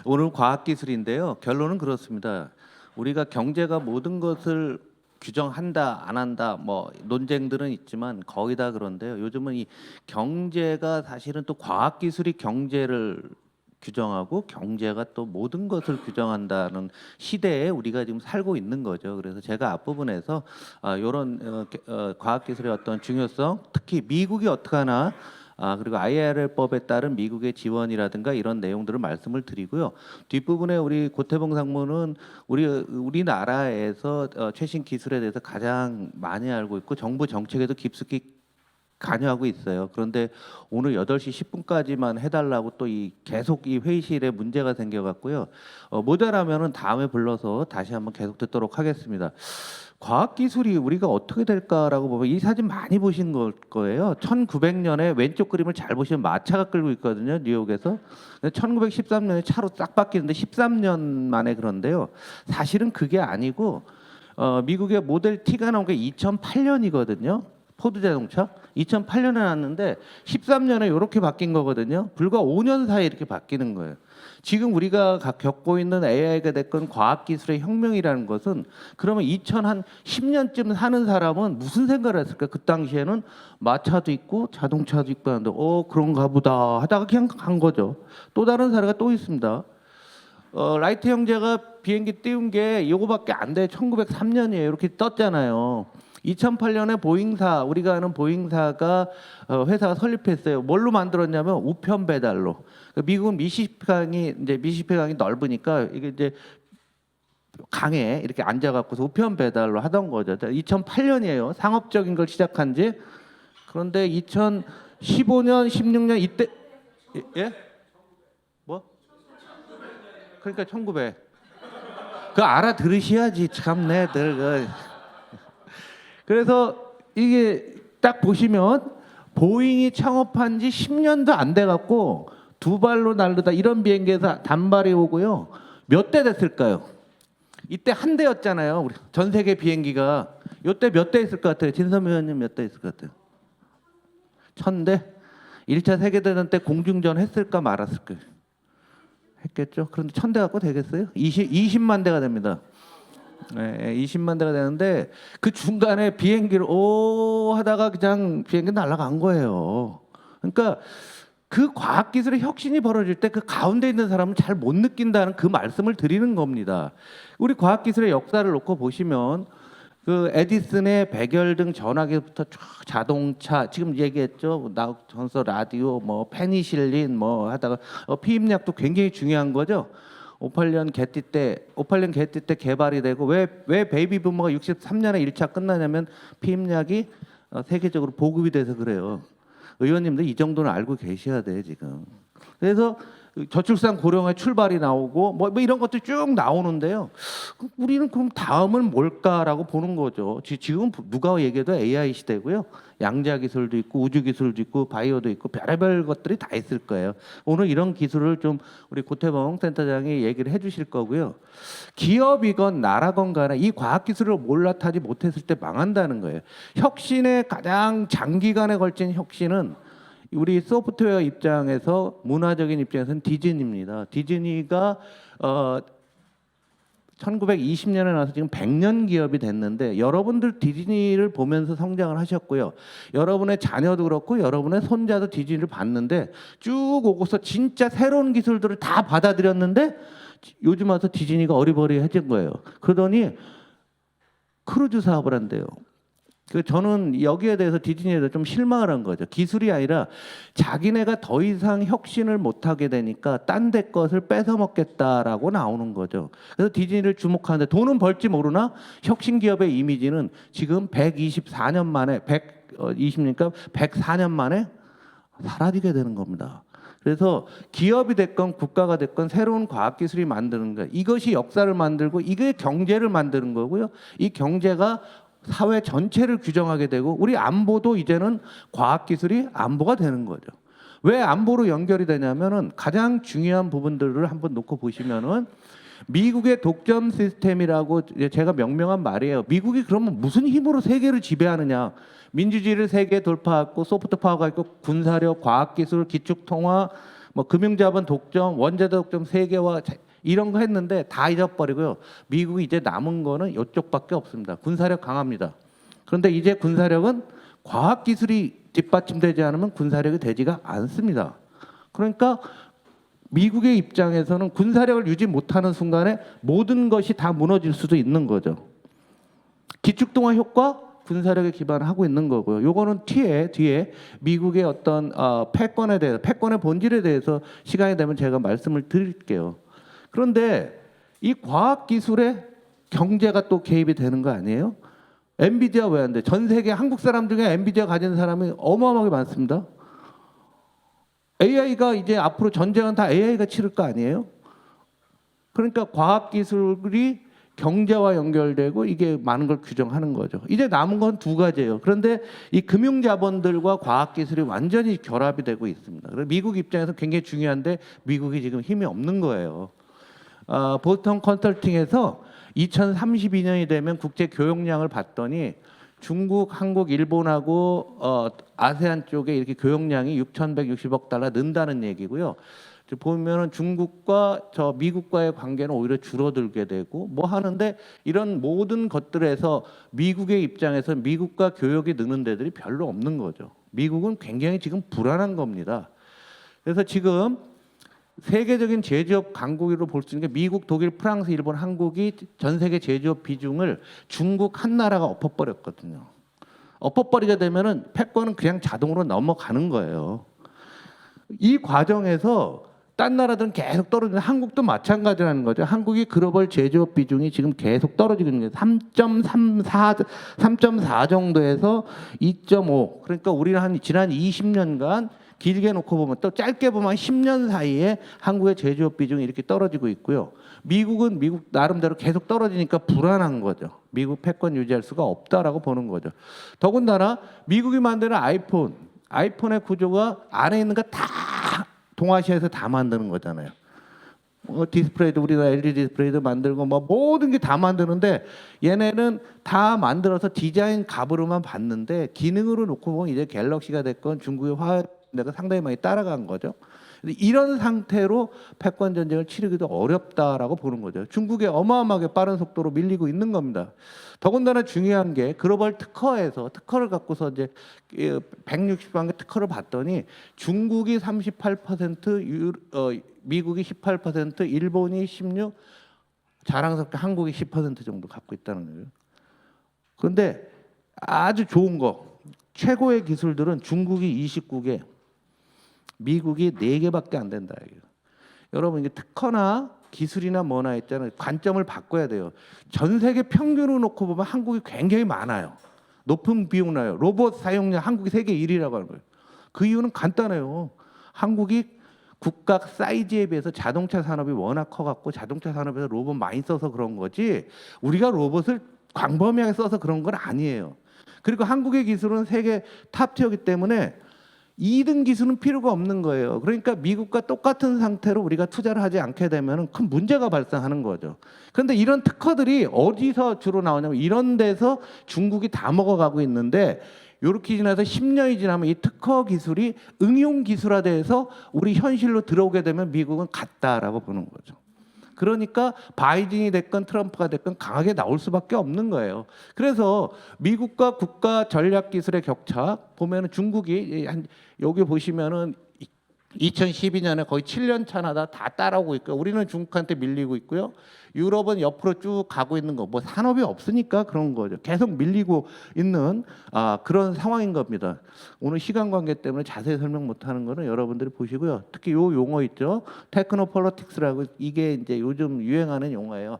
오늘 과학기술인데요. 결론은 그렇습니다. 우리가 경제가 모든 것을 규정한다, 안 한다, 뭐 논쟁들은 있지만 거의 다 그런데요. 요즘은 이 경제가 사실은 또 과학기술이 경제를 규정하고 경제가 또 모든 것을 규정한다는 시대에 우리가 지금 살고 있는 거죠. 그래서 제가 앞부분에서 이런 과학기술의 어떤 중요성, 특히 미국이 어떻게 하나 그리고 IRL법에 따른 미국의 지원이라든가 이런 내용들을 말씀을 드리고요. 뒷부분에 우리 고태봉 상무는 우리나라에서 최신 기술에 대해서 가장 많이 알고 있고 정부 정책에도 깊숙이 관여하고 있어요. 그런데 오늘 8시 10분까지만 해달라고 또 이 계속 이 회의실에 문제가 생겨갖고요. 모자라면은 다음에 불러서 다시 한번 계속 듣도록 하겠습니다. 과학기술이 우리가 어떻게 될까라고 보면 이 사진 많이 보신 걸 거예요. 1900년에 왼쪽 그림을 잘 보시면 마차가 끌고 있거든요. 뉴욕에서. 1913년에 차로 싹 바뀌는데 13년 만에 그런데요. 사실은 그게 아니고 미국의 모델 T가 나온 게 2008년이거든요. 포드 자동차 2008년에 나왔는데 13년에 이렇게 바뀐 거거든요. 불과 5년 사이에 이렇게 바뀌는 거예요. 지금 우리가 겪고 있는 AI가 됐건 과학기술의 혁명이라는 것은 그러면 2010년쯤 사는 사람은 무슨 생각을 했을까? 그 당시에는 마차도 있고 자동차도 있고 하는데 그런가 보다 하다가 그냥 간 거죠. 또 다른 사례가 또 있습니다. 라이트 형제가 비행기 띄운 게 이거밖에 안 돼. 1903년이에요. 이렇게 떴잖아요. 2008년에 보잉사, 우리가 아는 보잉사가 회사가 설립했어요. 뭘로 만들었냐면 우편 배달로. 미국은 미시시피 강이 넓으니까 이게 이제 강에 이렇게 앉아갖고서 우편 배달로 하던 거죠. 2008년이에요. 상업적인 걸 시작한 지. 그런데 2015년, 16년 이때 예? 뭐? 그러니까 1900. 그 알아들으셔야지 참내들. 그래서 이게 딱 보시면 보잉이 창업한 지 10년도 안 돼 갖고 두 발로 날르다 이런 비행기에서 단발이 오고요. 몇 대 됐을까요? 이때 한 대였잖아요. 우리 전 세계 비행기가. 이때 몇 대 있을 것 같아요? 진섬 의원님 몇 대 있을 것 같아요? 1000대? 1차 세계대전 때 공중전 했을까 말았을까요? 했겠죠. 그런데 1000대 갖고 되겠어요? 20만 대가 됩니다. 네, 20만 대가 되는데 그 중간에 비행기를 하다가 그냥 비행기 날아간 거예요. 그러니까 그 과학기술의 혁신이 벌어질 때 그 가운데 있는 사람은 잘 못 느낀다는 그 말씀을 드리는 겁니다. 우리 과학기술의 역사를 놓고 보시면 그 에디슨의 백열등 전화기부터 쫙 자동차 지금 얘기했죠. 나우턴서 라디오 뭐 페니실린 뭐 하다가 피임약도 굉장히 중요한 거죠. 58년 개띠 때 개발이 되고 왜 베이비 부머가 63년에 1차 끝나냐면 피임약이 세계적으로 보급이 돼서 그래요. 의원님들 이 정도는 알고 계셔야 돼요 지금. 그래서 저출산 고령화 출발이 나오고 뭐 이런 것도 쭉 나오는데요. 우리는 그럼 다음은 뭘까라고 보는 거죠. 지금 누가 얘기해도 AI 시대고요. 양자 기술도 있고 우주 기술도 있고 바이오도 있고 별의별 것들이 다 있을 거예요. 오늘 이런 기술을 좀 우리 고태봉 센터장이 얘기를 해주실 거고요. 기업이건 나라건 간에 이 과학 기술을 몰라타지 못했을 때 망한다는 거예요. 혁신의 가장 장기간에 걸친 혁신은 우리 소프트웨어 입장에서 문화적인 입장에서는 디즈니입니다. 디즈니가 1920년에 나서 지금 100년 기업이 됐는데 여러분들 디즈니를 보면서 성장을 하셨고요. 여러분의 자녀도 그렇고 여러분의 손자도 디즈니를 봤는데 쭉 오고서 진짜 새로운 기술들을 다 받아들였는데 요즘 와서 디즈니가 어리버리해진 거예요. 그러더니 크루즈 사업을 한대요. 저는 여기에 대해서 디즈니에 대해서 좀 실망을 한 거죠. 기술이 아니라 자기네가 더 이상 혁신을 못하게 되니까 딴 데 것을 뺏어 먹겠다라고 나오는 거죠. 그래서 디즈니를 주목하는데 돈은 벌지 모르나 혁신 기업의 이미지는 지금 124년 만에 120니까 104년 만에 사라지게 되는 겁니다. 그래서 기업이 됐건 국가가 됐건 새로운 과학기술이 만드는 거예요. 이것이 역사를 만들고 이게 경제를 만드는 거고요. 이 경제가 사회 전체를 규정하게 되고 우리 안보도 이제는 과학기술이 안보가 되는 거죠. 왜 안보로 연결이 되냐면은 가장 중요한 부분들을 한번 놓고 보시면은 미국의 독점 시스템이라고 제가 명명한 말이에요. 미국이 그러면 무슨 힘으로 세계를 지배하느냐? 민주주의를 세계에 돌파하고 소프트 파워가 있고 군사력, 과학기술, 기축통화, 뭐 금융자본 독점, 원자재 독점 세계화 이런 거 했는데 다 잊어버리고요. 미국이 이제 남은 거는 이쪽밖에 없습니다. 군사력 강합니다. 그런데 이제 군사력은 과학기술이 뒷받침되지 않으면 군사력이 되지가 않습니다. 그러니까 미국의 입장에서는 군사력을 유지 못하는 순간에 모든 것이 다 무너질 수도 있는 거죠. 기축동화 효과 군사력에 기반하고 있는 거고요. 요거는 뒤에 미국의 어떤 패권에 대해서, 패권의 본질에 대해서 시간이 되면 제가 말씀을 드릴게요. 그런데 이 과학기술에 경제가 또 개입이 되는 거 아니에요? 엔비디아 왜 안 돼? 전 세계 한국 사람 중에 엔비디아 가진 사람이 어마어마하게 많습니다. AI가 이제 앞으로 전쟁은 다 AI가 치를 거 아니에요? 그러니까 과학기술이 경제와 연결되고 이게 많은 걸 규정하는 거죠. 이제 남은 건 두 가지예요. 그런데 이 금융자본들과 과학기술이 완전히 결합이 되고 있습니다. 그래서 미국 입장에서 굉장히 중요한데 미국이 지금 힘이 없는 거예요. 보스턴 컨설팅에서 2032년이 되면 국제 교역량을 봤더니 중국, 한국, 일본하고 아세안 쪽에 이렇게 교역량이 6,160억 달러 는다는 얘기고요. 보면은 중국과 저 미국과의 관계는 오히려 줄어들게 되고 뭐 하는데 이런 모든 것들에서 미국의 입장에서 미국과 교역이 느는 데들이 별로 없는 거죠. 미국은 굉장히 지금 불안한 겁니다. 그래서 지금 세계적인 제조업 강국으로 볼 수 있는 게 미국, 독일, 프랑스, 일본, 한국이 전 세계 제조업 비중을 중국 한 나라가 엎어버렸거든요. 엎어버리게 되면은 패권은 그냥 자동으로 넘어가는 거예요. 이 과정에서 딴 나라들은 계속 떨어지는 한국도 마찬가지라는 거죠. 한국이 글로벌 제조업 비중이 지금 계속 떨어지고 있는 게 3.4 정도에서 2.5. 그러니까 우리는 한 지난 20년간 길게 놓고 보면 또 짧게 보면 10년 사이에 한국의 제조업 비중이 이렇게 떨어지고 있고요. 미국은 미국 나름대로 계속 떨어지니까 불안한 거죠. 미국 패권 유지할 수가 없다라고 보는 거죠. 더군다나 미국이 만드는 아이폰의 구조가 안에 있는 거 다 동아시아에서 다 만드는 거잖아요. 디스플레이도 우리가 LED 디스플레이도 만들고 뭐 모든 게 다 만드는데 얘네는 다 만들어서 디자인 값으로만 봤는데 기능으로 놓고 보면 이제 갤럭시가 됐건 중국의 화웨이가 상당히 많이 따라간 거죠. 이런 상태로 패권 전쟁을 치르기도 어렵다라고 보는 거죠. 중국에 어마어마하게 빠른 속도로 밀리고 있는 겁니다. 더군다나 중요한 게 글로벌 특허를 갖고서 이제 160만 개 특허를 봤더니 중국이 38%, 미국이 18%, 일본이 16%, 자랑스럽게 한국이 10% 정도 갖고 있다는 거예요. 그런데 아주 좋은 거, 최고의 기술들은 중국이 29개, 미국이 4개밖에 안 된다. 여러분 이게 특허나 기술이나 뭐나 있잖아요. 관점을 바꿔야 돼요. 전 세계 평균으로 놓고 보면 한국이 굉장히 많아요. 높은 비용 나요. 로봇 사용량 한국이 세계 1위라고 하는 거예요. 그 이유는 간단해요. 한국이 국가 사이즈에 비해서 자동차 산업이 워낙 커갖고 자동차 산업에서 로봇 많이 써서 그런 거지 우리가 로봇을 광범위하게 써서 그런 건 아니에요. 그리고 한국의 기술은 세계 탑티어이기 때문에 2등 기술은 필요가 없는 거예요. 그러니까 미국과 똑같은 상태로 우리가 투자를 하지 않게 되면 큰 문제가 발생하는 거죠. 그런데 이런 특허들이 어디서 주로 나오냐면 이런 데서 중국이 다 먹어가고 있는데 이렇게 지나서 10년이 지나면 이 특허 기술이 응용 기술화돼서 우리 현실로 들어오게 되면 미국은 갔다라고 보는 거죠. 그러니까 바이든이 됐건 트럼프가 됐건 강하게 나올 수밖에 없는 거예요. 그래서 미국과 국가 전략 기술의 격차 보면은 중국이 여기 보시면은 2012년에 거의 7년 차나다 다 따라오고 있고 우리는 중국한테 밀리고 있고요. 유럽은 옆으로 쭉 가고 있는 거 뭐 산업이 없으니까 그런 거죠. 계속 밀리고 있는 그런 상황인 겁니다. 오늘 시간 관계 때문에 자세히 설명 못하는 거는 여러분들이 보시고요. 특히 요 용어 있죠. 테크노폴리틱스라고 이게 이제 요즘 유행하는 용어예요.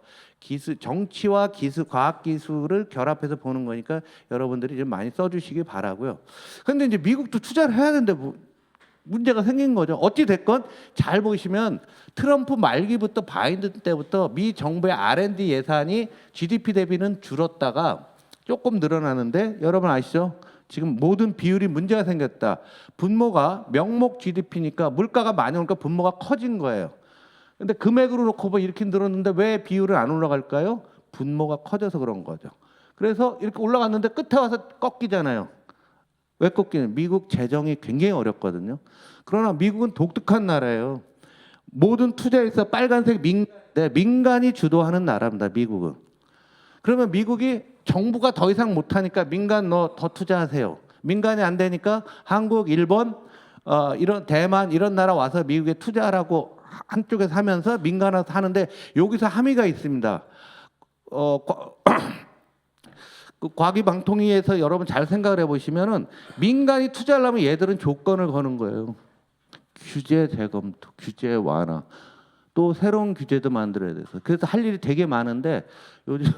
정치와 기술, 과학 기술을 결합해서 보는 거니까 여러분들이 좀 많이 써주시기 바라고요. 그런데 이제 미국도 투자를 해야 되는데 문제가 생긴 거죠. 어찌 됐건 잘 보시면 트럼프 말기부터 바이든 때부터 미 정부의 R&D 예산이 GDP 대비는 줄었다가 조금 늘어나는데 여러분 아시죠? 지금 모든 비율이 문제가 생겼다. 분모가 명목 GDP니까 물가가 많이 오니까 분모가 커진 거예요. 근데 금액으로 놓고 보면 이렇게 늘었는데 왜 비율은 안 올라갈까요? 분모가 커져서 그런 거죠. 그래서 이렇게 올라갔는데 끝에 와서 꺾이잖아요. 왜 꺾이는? 미국 재정이 굉장히 어렵거든요. 그러나 미국은 독특한 나라예요. 모든 투자에서 빨간색 민간이 주도하는 나라입니다. 미국은. 그러면 미국이 정부가 더 이상 못하니까 민간 너 더 투자하세요. 민간이 안 되니까 한국, 일본, 이런 대만 이런 나라 와서 미국에 투자하라고 한쪽에서 하면서 민간화서 하는데 여기서 함의가 있습니다. 그 과기방통위에서 여러분 잘 생각을 해보시면은 민간이 투자하려면 얘들은 조건을 거는 거예요. 규제 재검토, 규제 완화, 또 새로운 규제도 만들어야 돼서 그래서 할 일이 되게 많은데 요즘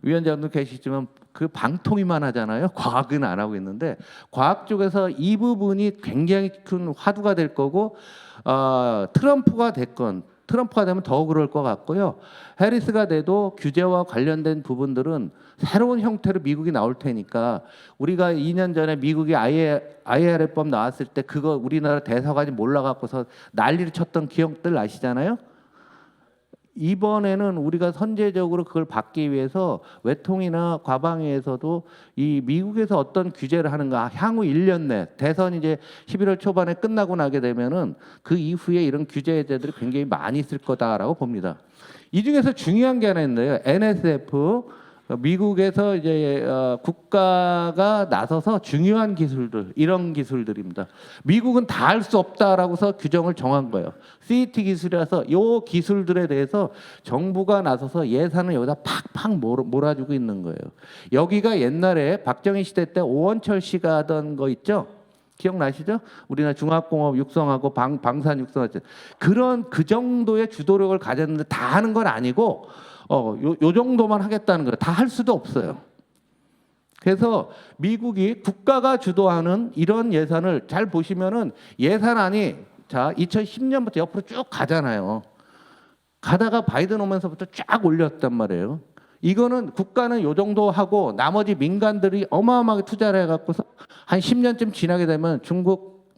위원장도 계시지만 그 방통위만 하잖아요. 과학은 안 하고 있는데 과학 쪽에서 이 부분이 굉장히 큰 화두가 될 거고 트럼프가 되면 더 그럴 것 같고요. 해리스가 돼도 규제와 관련된 부분들은 새로운 형태로 미국이 나올 테니까 우리가 2년 전에 미국이 IRA법 나왔을 때 그거 우리나라 대사관이 몰라갖고서 난리를 쳤던 기억들 아시잖아요. 이번에는 우리가 선제적으로 그걸 받기 위해서 외통이나 과방위에서도 이 미국에서 어떤 규제를 하는가 향후 1년 내 대선 이제 11월 초반에 끝나고 나게 되면은 그 이후에 이런 규제 해제들이 굉장히 많이 있을 거다라고 봅니다. 이 중에서 중요한 게 하나 있는데요. NSF 미국에서 이제 국가가 나서서 중요한 기술들 이런 기술들입니다. 미국은 다 할 수 없다라고서 규정을 정한 거예요. CET 기술이라서 이 기술들에 대해서 정부가 나서서 예산을 여기다 팍팍 몰아주고 있는 거예요. 여기가 옛날에 박정희 시대 때 오원철 씨가 하던 거 있죠? 기억나시죠? 우리나라 중화공업 육성하고 방산 육성하죠. 그런 그 정도의 주도력을 가졌는데 다 하는 건 아니고 요 정도만 하겠다는 거예요. 다 할 수도 없어요. 그래서 미국이 국가가 주도하는 이런 예산을 잘 보시면은 예산안이 자 2010년부터 옆으로 쭉 가잖아요. 가다가 바이든 오면서부터 쫙 올렸단 말이에요. 이거는 국가는 요 정도 하고 나머지 민간들이 어마어마하게 투자를 해갖고서 한 10년쯤 지나게 되면 중국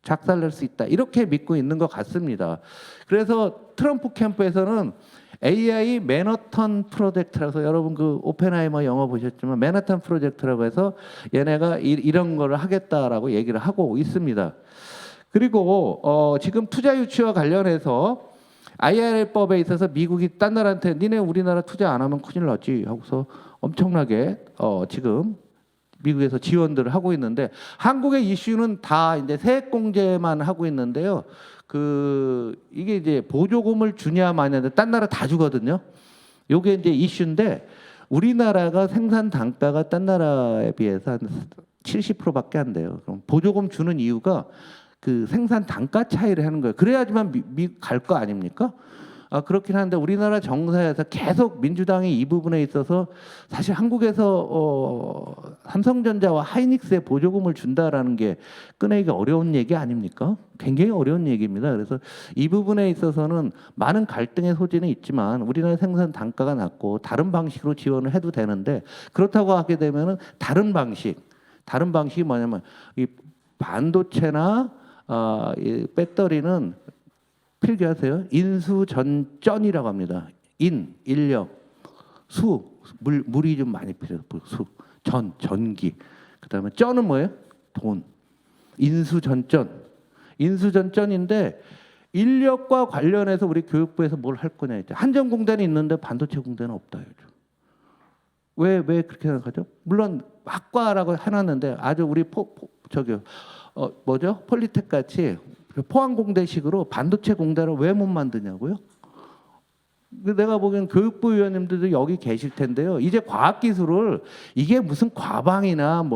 작살낼 수 있다. 이렇게 믿고 있는 것 같습니다. 그래서 트럼프 캠프에서는 AI 맨하탄 프로젝트라서 여러분 그 오펜하이머 영화 보셨지만 맨하탄 프로젝트라고 해서 얘네가 이런 거를 하겠다라고 얘기를 하고 있습니다. 그리고 지금 투자 유치와 관련해서 IRA법에 있어서 미국이 딴 나라한테 니네 우리나라 투자 안 하면 큰일 나지 하고서 엄청나게 지금 미국에서 지원들을 하고 있는데 한국의 이슈는 다 이제 세액공제만 하고 있는데요. 이게 이제 보조금을 주냐 마냐인데 딴 나라 다 주거든요. 요게 이제 이슈인데 우리나라가 생산 단가가 딴 나라에 비해서 한 70%밖에 안 돼요. 그럼 보조금 주는 이유가 그 생산 단가 차이를 하는 거예요. 그래야지만 미국 갈 거 아닙니까? 그렇긴 한데 우리나라 정사에서 계속 민주당이 이 부분에 있어서 사실 한국에서 삼성전자와 하이닉스에 보조금을 준다라는 게 꺼내기 어려운 얘기 아닙니까? 굉장히 어려운 얘기입니다. 그래서 이 부분에 있어서는 많은 갈등의 소지는 있지만 우리나라 생산 단가가 낮고 다른 방식으로 지원을 해도 되는데 그렇다고 하게 되면은 다른 방식이 뭐냐면 이 반도체나 이 배터리는 필기하세요. 인수전전이라고 합니다. 인력, 물이 좀 많이 필요해요. 전기. 그다음에 전은 뭐예요? 돈. 인수전전인데 인력과 관련해서 우리 교육부에서 뭘 할 거냐 했죠. 한전공대는 있는데 반도체 공대는 없다 했죠. 왜 그렇게 생각하죠? 물론 학과라고 해놨는데 아주 우리 폴리텍 같이 포항공대식으로 반도체 공대를 왜 못 만드냐고요? 내가 보기엔 교육부 위원님들도 여기 계실 텐데요. 이제 과학기술을 이게 무슨 과방이나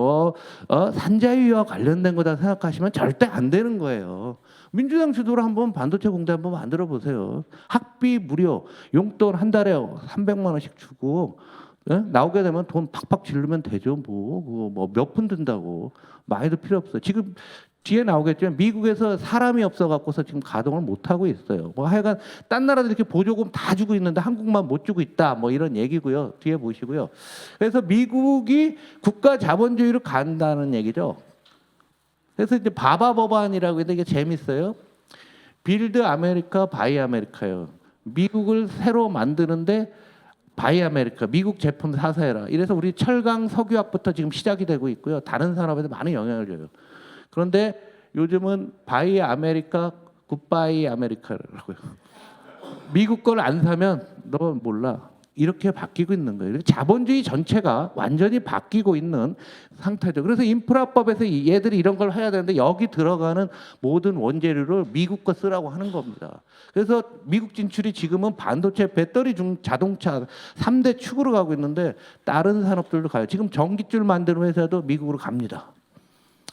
산자유와 관련된 거다 생각하시면 절대 안 되는 거예요. 민주당 주도로 한번 반도체 공대 한번 만들어 보세요. 학비 무료, 용돈 한 달에 300만 원씩 주고 나오게 되면 돈 팍팍 지르면 되죠. 몇 푼 든다고 많이도 필요 없어. 지금 뒤에 나오겠지만 미국에서 사람이 없어갖고서 지금 가동을 못 하고 있어요. 하여간 딴 나라들 이렇게 보조금 다 주고 있는데 한국만 못 주고 있다. 이런 얘기고요. 뒤에 보시고요. 그래서 미국이 국가 자본주의로 간다는 얘기죠. 그래서 이제 바바 법안이라고 해서 이게 재밌어요. 빌드 아메리카 바이 아메리카요. 미국을 새로 만드는데 바이 아메리카, 미국 제품 사서해라. 이래서 우리 철강 석유화부터 지금 시작이 되고 있고요. 다른 산업에도 많은 영향을 줘요. 그런데 요즘은 바이 아메리카, 굿바이 아메리카라고요. 미국 걸 안 사면 너 몰라. 이렇게 바뀌고 있는 거예요. 자본주의 전체가 완전히 바뀌고 있는 상태죠. 그래서 인프라법에서 얘들이 이런 걸 해야 되는데 여기 들어가는 모든 원재료를 미국 거 쓰라고 하는 겁니다. 그래서 미국 진출이 지금은 반도체, 배터리 중 자동차 3대 축으로 가고 있는데 다른 산업들도 가요. 지금 전기줄 만드는 회사도 미국으로 갑니다.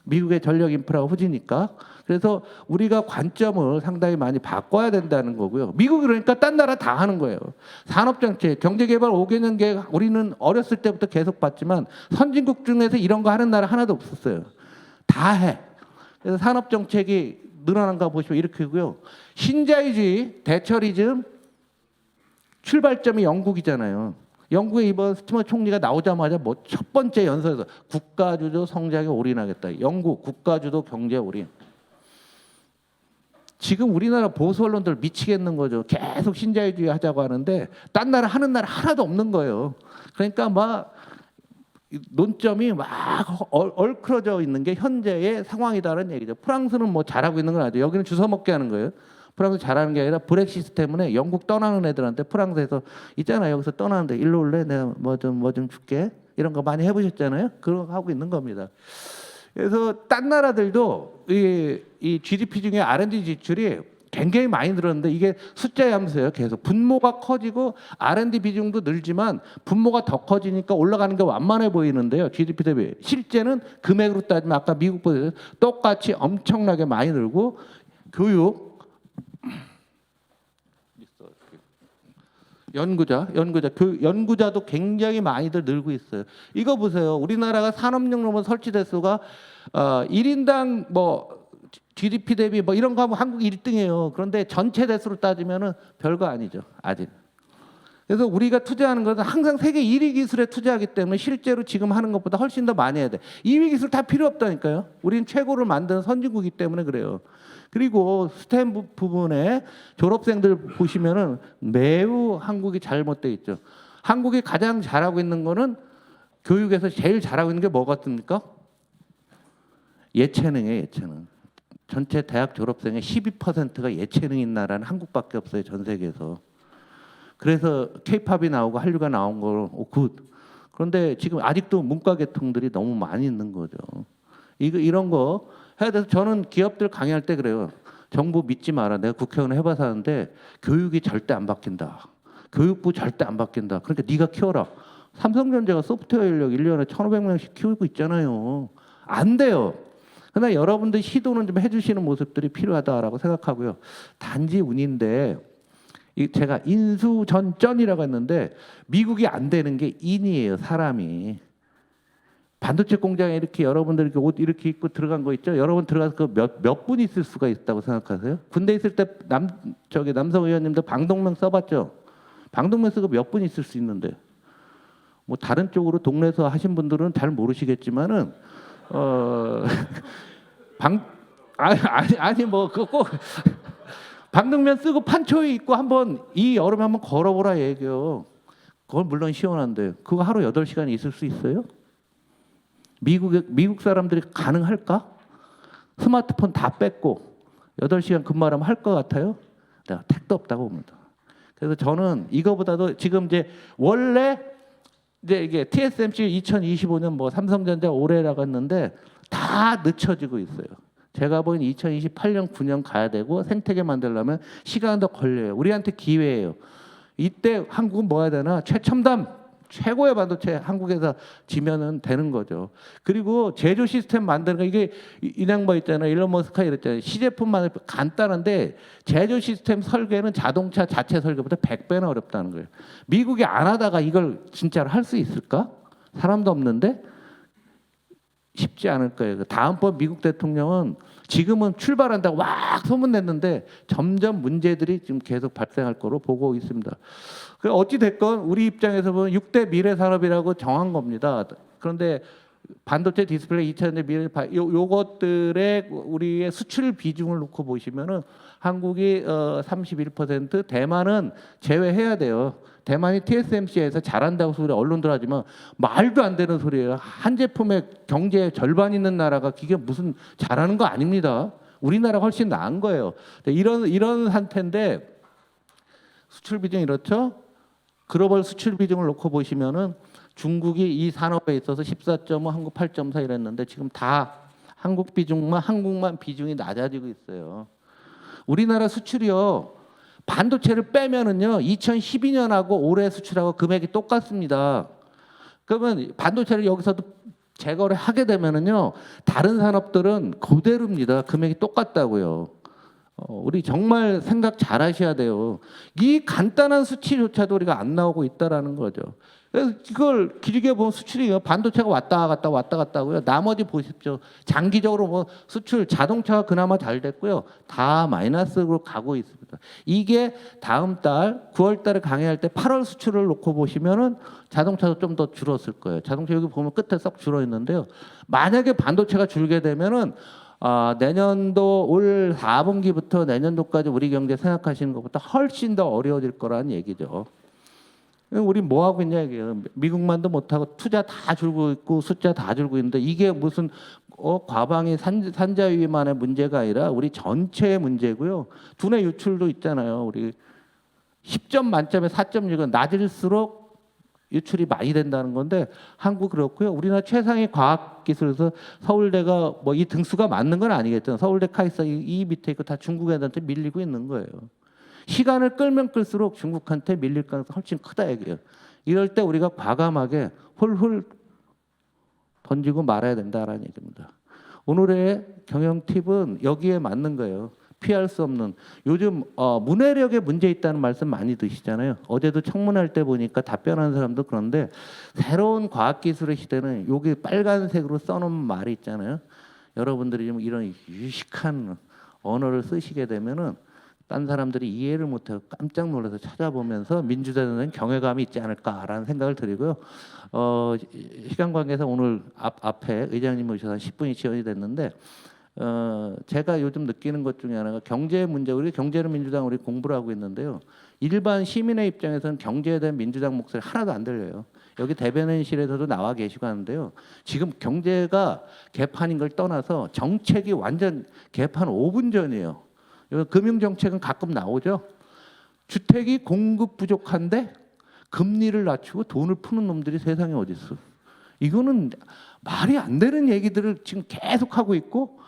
미국의 전력 인프라가 후지니까. 그래서 우리가 관점을 상당히 많이 바꿔야 된다는 거고요. 미국이 그러니까 딴 나라 다 하는 거예요. 산업정책, 경제개발 5개년 계획 우리는 어렸을 때부터 계속 봤지만 선진국 중에서 이런 거 하는 나라 하나도 없었어요. 다 해. 그래서 산업정책이 늘어난가 보시면 이렇게고요. 신자유주의, 대처리즘 출발점이 영국이잖아요. 영국의 이번 스티머 총리가 나오자마자 뭐 첫 번째 연설에서 국가주도 성장에 올인하겠다. 영국 국가주도 경제 올인. 지금 우리나라 보수 언론들 미치겠는 거죠. 계속 신자유주의 하자고 하는데 딴 나라 하는 나라 하나도 없는 거예요. 그러니까 막 논점이 막 얼크러져 있는 게 현재의 상황이다라는 얘기죠. 프랑스는 뭐 잘하고 있는 건 아니죠. 여기는 주워 먹게 하는 거예요. 프랑스 잘하는 게 아니라 브렉시트 때문에 영국 떠나는 애들한테 프랑스에서 있잖아요. 여기서 떠나는데 일로 올래? 내가 뭐 좀 줄게. 이런 거 많이 해보셨잖아요. 그런 거 하고 있는 겁니다. 그래서 딴 나라들도 이 GDP 중에 R&D 지출이 굉장히 많이 늘었는데 이게 숫자의 함수예요. 계속 분모가 커지고 R&D 비중도 늘지만 분모가 더 커지니까 올라가는 게 완만해 보이는데요. GDP 대비 실제는 금액으로 따지면 아까 미국보다 똑같이 엄청나게 많이 늘고 교육 연구자도 굉장히 많이들 늘고 있어요. 이거 보세요. 우리나라가 산업용로만 설치 대수가 1인당 뭐 GDP 대비 뭐 이런 거 하면 한국 1등이에요. 그런데 전체 대수로 따지면은 별거 아니죠. 아직. 그래서 우리가 투자하는 것은 항상 세계 1위 기술에 투자하기 때문에 실제로 지금 하는 것보다 훨씬 더 많이 해야 돼. 2위 기술 다 필요 없다니까요. 우리는 최고를 만드는 선진국이기 때문에 그래요. 그리고 스템 부분에 졸업생들 보시면은 매우 한국이 잘못돼 있죠. 한국이 가장 잘하고 있는 거는 교육에서 제일 잘하고 있는 게 뭐 같습니까? 예체능이에요, 예체능. 전체 대학 졸업생의 12%가 예체능인 나라는 한국밖에 없어요, 전 세계에서. 그래서 K-팝이 나오고 한류가 나온 거 굿. 그런데 지금 아직도 문과 계통들이 너무 많이 있는 거죠. 이런 거 해야 돼서 저는 기업들 강의할 때 그래요. 정부 믿지 마라. 내가 국회의원 해봐서 하는데 교육이 절대 안 바뀐다. 교육부 절대 안 바뀐다. 그러니까 네가 키워라. 삼성전자가 소프트웨어 인력 1년에 1,500명씩 키우고 있잖아요. 안 돼요. 그러나 여러분들 시도는 좀 해주시는 모습들이 필요하다라고 생각하고요. 단지 운인데 제가 인수전전이라고 했는데 미국이 안 되는 게 인이에요. 사람이. 반도체 공장에 이렇게 여러분들 이렇게 옷 이렇게 입고 들어간 거 있죠? 여러분 들어가서 그 몇 분 있을 수가 있다고 생각하세요? 군대 있을 때 남성 의원님도 방독면 써봤죠? 방독면 쓰고 몇 분 있을 수 있는데 뭐 다른 쪽으로 동네에서 하신 분들은 잘 모르시겠지만은 아니 뭐 그거 꼭 방독면 쓰고 판초에 입고 한번 이 여름에 한번 걸어보라 얘기요. 그건 물론 시원한데 그거 하루 8시간 있을 수 있어요? 미국 사람들이 가능할까? 스마트폰 다 뺏고 8시간 근무하면 할 것 같아요? 내가 택도 없다고 봅니다. 그래서 저는 이거보다도 지금 이제 원래 이제 이게 TSMC 2025년 뭐 삼성전자 올해라고 했는데 다 늦춰지고 있어요. 제가 보기엔 2028년 9년 가야 되고 생태계 만들려면 시간 더 걸려요. 우리한테 기회예요. 이때 한국은 뭐 해야 되나? 최첨단 최고의 반도체 한국에서 지면은 되는 거죠. 그리고 제조 시스템 만드는 거 이게 인양바 있잖아요. 일론 머스크가 이랬잖아요. 시제품만 간단한데 제조 시스템 설계는 자동차 자체 설계보다 100배나 어렵다는 거예요. 미국이 안 하다가 이걸 진짜로 할 수 있을까? 사람도 없는데 쉽지 않을 거예요. 다음번 미국 대통령은 지금은 출발한다고 막 소문냈는데 점점 문제들이 지금 계속 발생할 거로 보고 있습니다. 어찌 됐건 우리 입장에서 보면 6대 미래 산업이라고 정한 겁니다. 그런데 반도체 디스플레이 2차전지 미래 요것들의 우리의 수출 비중을 놓고 보시면은 한국이 31%, 대만은 제외해야 돼요. 대만이 TSMC에서 잘한다고 소리 언론들 하지만 말도 안 되는 소리예요. 한 제품의 경제의 절반 있는 나라가 이게 무슨 잘하는 거 아닙니다. 우리나라가 훨씬 나은 거예요. 이런 상태인데 수출 비중이 이렇죠. 글로벌 수출 비중을 놓고 보시면은 중국이 이 산업에 있어서 14.5, 한국 8.4 이랬는데 지금 다 한국만 비중이 낮아지고 있어요. 우리나라 수출이요. 반도체를 빼면은요. 2012년하고 올해 수출하고 금액이 똑같습니다. 그러면 반도체를 여기서도 제거를 하게 되면은요. 다른 산업들은 그대로입니다. 금액이 똑같다고요. 우리 정말 생각 잘 하셔야 돼요. 이 간단한 수치조차도 우리가 안 나오고 있다라는 거죠. 그래서 이걸 길게 보면 수출이요. 반도체가 왔다 갔다 하고요. 나머지 보십시오. 장기적으로 뭐 수출 자동차가 그나마 잘 됐고요. 다 마이너스로 가고 있습니다. 이게 다음 달 9월 달에 강의할 때 8월 수출을 놓고 보시면은 자동차도 좀 더 줄었을 거예요. 자동차 여기 보면 끝에 썩 줄어 있는데요. 만약에 반도체가 줄게 되면은 내년도 올 4분기부터 내년도까지 우리 경제 생각하시는 것보다 훨씬 더 어려워질 거라는 얘기죠. 우리 뭐 하고 있냐 이게요. 미국만도 못하고 투자 다 줄고 있고 숫자 다 줄고 있는데 이게 무슨 과방위 산자위만의 문제가 아니라 우리 전체의 문제고요. 두뇌 유출도 있잖아요. 우리 10점 만점에 4.6은 낮을수록 유출이 많이 된다는 건데 한국 그렇고요. 우리나라 최상위 과학기술에서 서울대가 뭐 이 등수가 맞는 건 아니겠죠. 서울대 카이스트 이 밑에 있고 다 중국 애들한테 밀리고 있는 거예요. 시간을 끌면 끌수록 중국한테 밀릴 가능성이 훨씬 크다 얘기예요. 이럴 때 우리가 과감하게 훌훌 던지고 말아야 된다라는 얘기입니다. 오늘의 경영 팁은 여기에 맞는 거예요. 피할 수 없는 요즘 문해력에 문제 있다는 말씀 많이 드시잖아요. 어제도 청문할 때 보니까 답변하는 사람도 그런데 새로운 과학기술의 시대는 여기 빨간색으로 써놓은 말이 있잖아요. 여러분들이 좀 이런 유식한 언어를 쓰시게 되면은 딴 사람들이 이해를 못하고 깜짝 놀라서 찾아보면서 민주당에는 경외감이 있지 않을까라는 생각을 드리고요. 시간 관계상 오늘 앞에 의장님 오셔서 한 10분이 지연이 됐는데 제가 요즘 느끼는 것 중에 하나가 경제 문제. 우리 경제는 민주당 우리 공부를 하고 있는데요. 일반 시민의 입장에서는 경제에 대한 민주당 목소리 하나도 안 들려요. 여기 대변인실에서도 나와 계시고 하는데요. 지금 경제가 개판인 걸 떠나서 정책이 완전 개판 5분 전이에요. 금융정책은 가끔 나오죠. 주택이 공급 부족한데 금리를 낮추고 돈을 푸는 놈들이 세상에 어디 있어. 이거는 말이 안 되는 얘기들을 지금 계속 하고 있고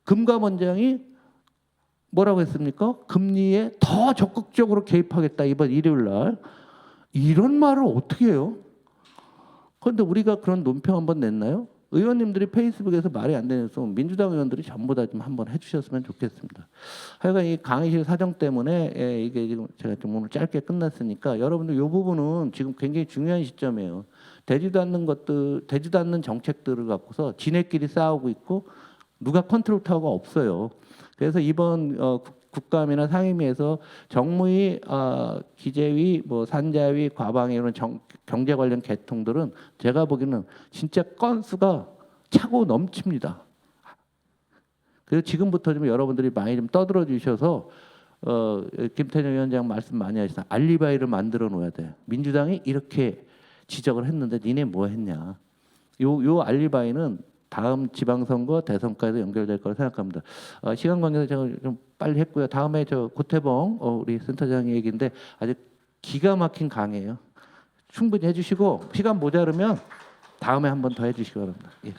금감원장이 뭐라고 했습니까? 금리에 더 적극적으로 개입하겠다 이번 일요일 날. 이런 말을 어떻게 해요? 그런데 우리가 그런 논평 한번 냈나요? 의원님들이 페이스북에서 말이 안 되는 소 민주당 의원들이 전부 다 좀 한번 해주셨으면 좋겠습니다. 하여간 이 강의실 사정 때문에 이게 지금 제가 좀 오늘 짧게 끝났으니까 여러분들 이 부분은 지금 굉장히 중요한 시점이에요. 되지도 않는 정책들을 갖고서 지네끼리 싸우고 있고 누가 컨트롤 타워가 없어요. 그래서 이번 국감이나 상임위에서 정무위, 기재위, 뭐 산자위, 과방위 이런 경제 관련 개통들은 제가 보기에는 진짜 건수가 차고 넘칩니다. 그래서 지금부터 좀 여러분들이 많이 좀 떠들어 주셔서 김태년 위원장 말씀 많이 하시다. 알리바이를 만들어 놓아야 돼. 민주당이 이렇게 지적을 했는데 니네 뭐 했냐. 요 알리바이는 다음 지방선거 대선까지 연결될 거라 생각합니다. 시간 관계에서 제가 좀 빨리 했고요. 다음에 저 고태봉 우리 센터장 얘기인데 아주 기가 막힌 강의예요. 충분히 해주시고 시간 모자르면 다음에 한 번 더 해주시기 바랍니다. 예.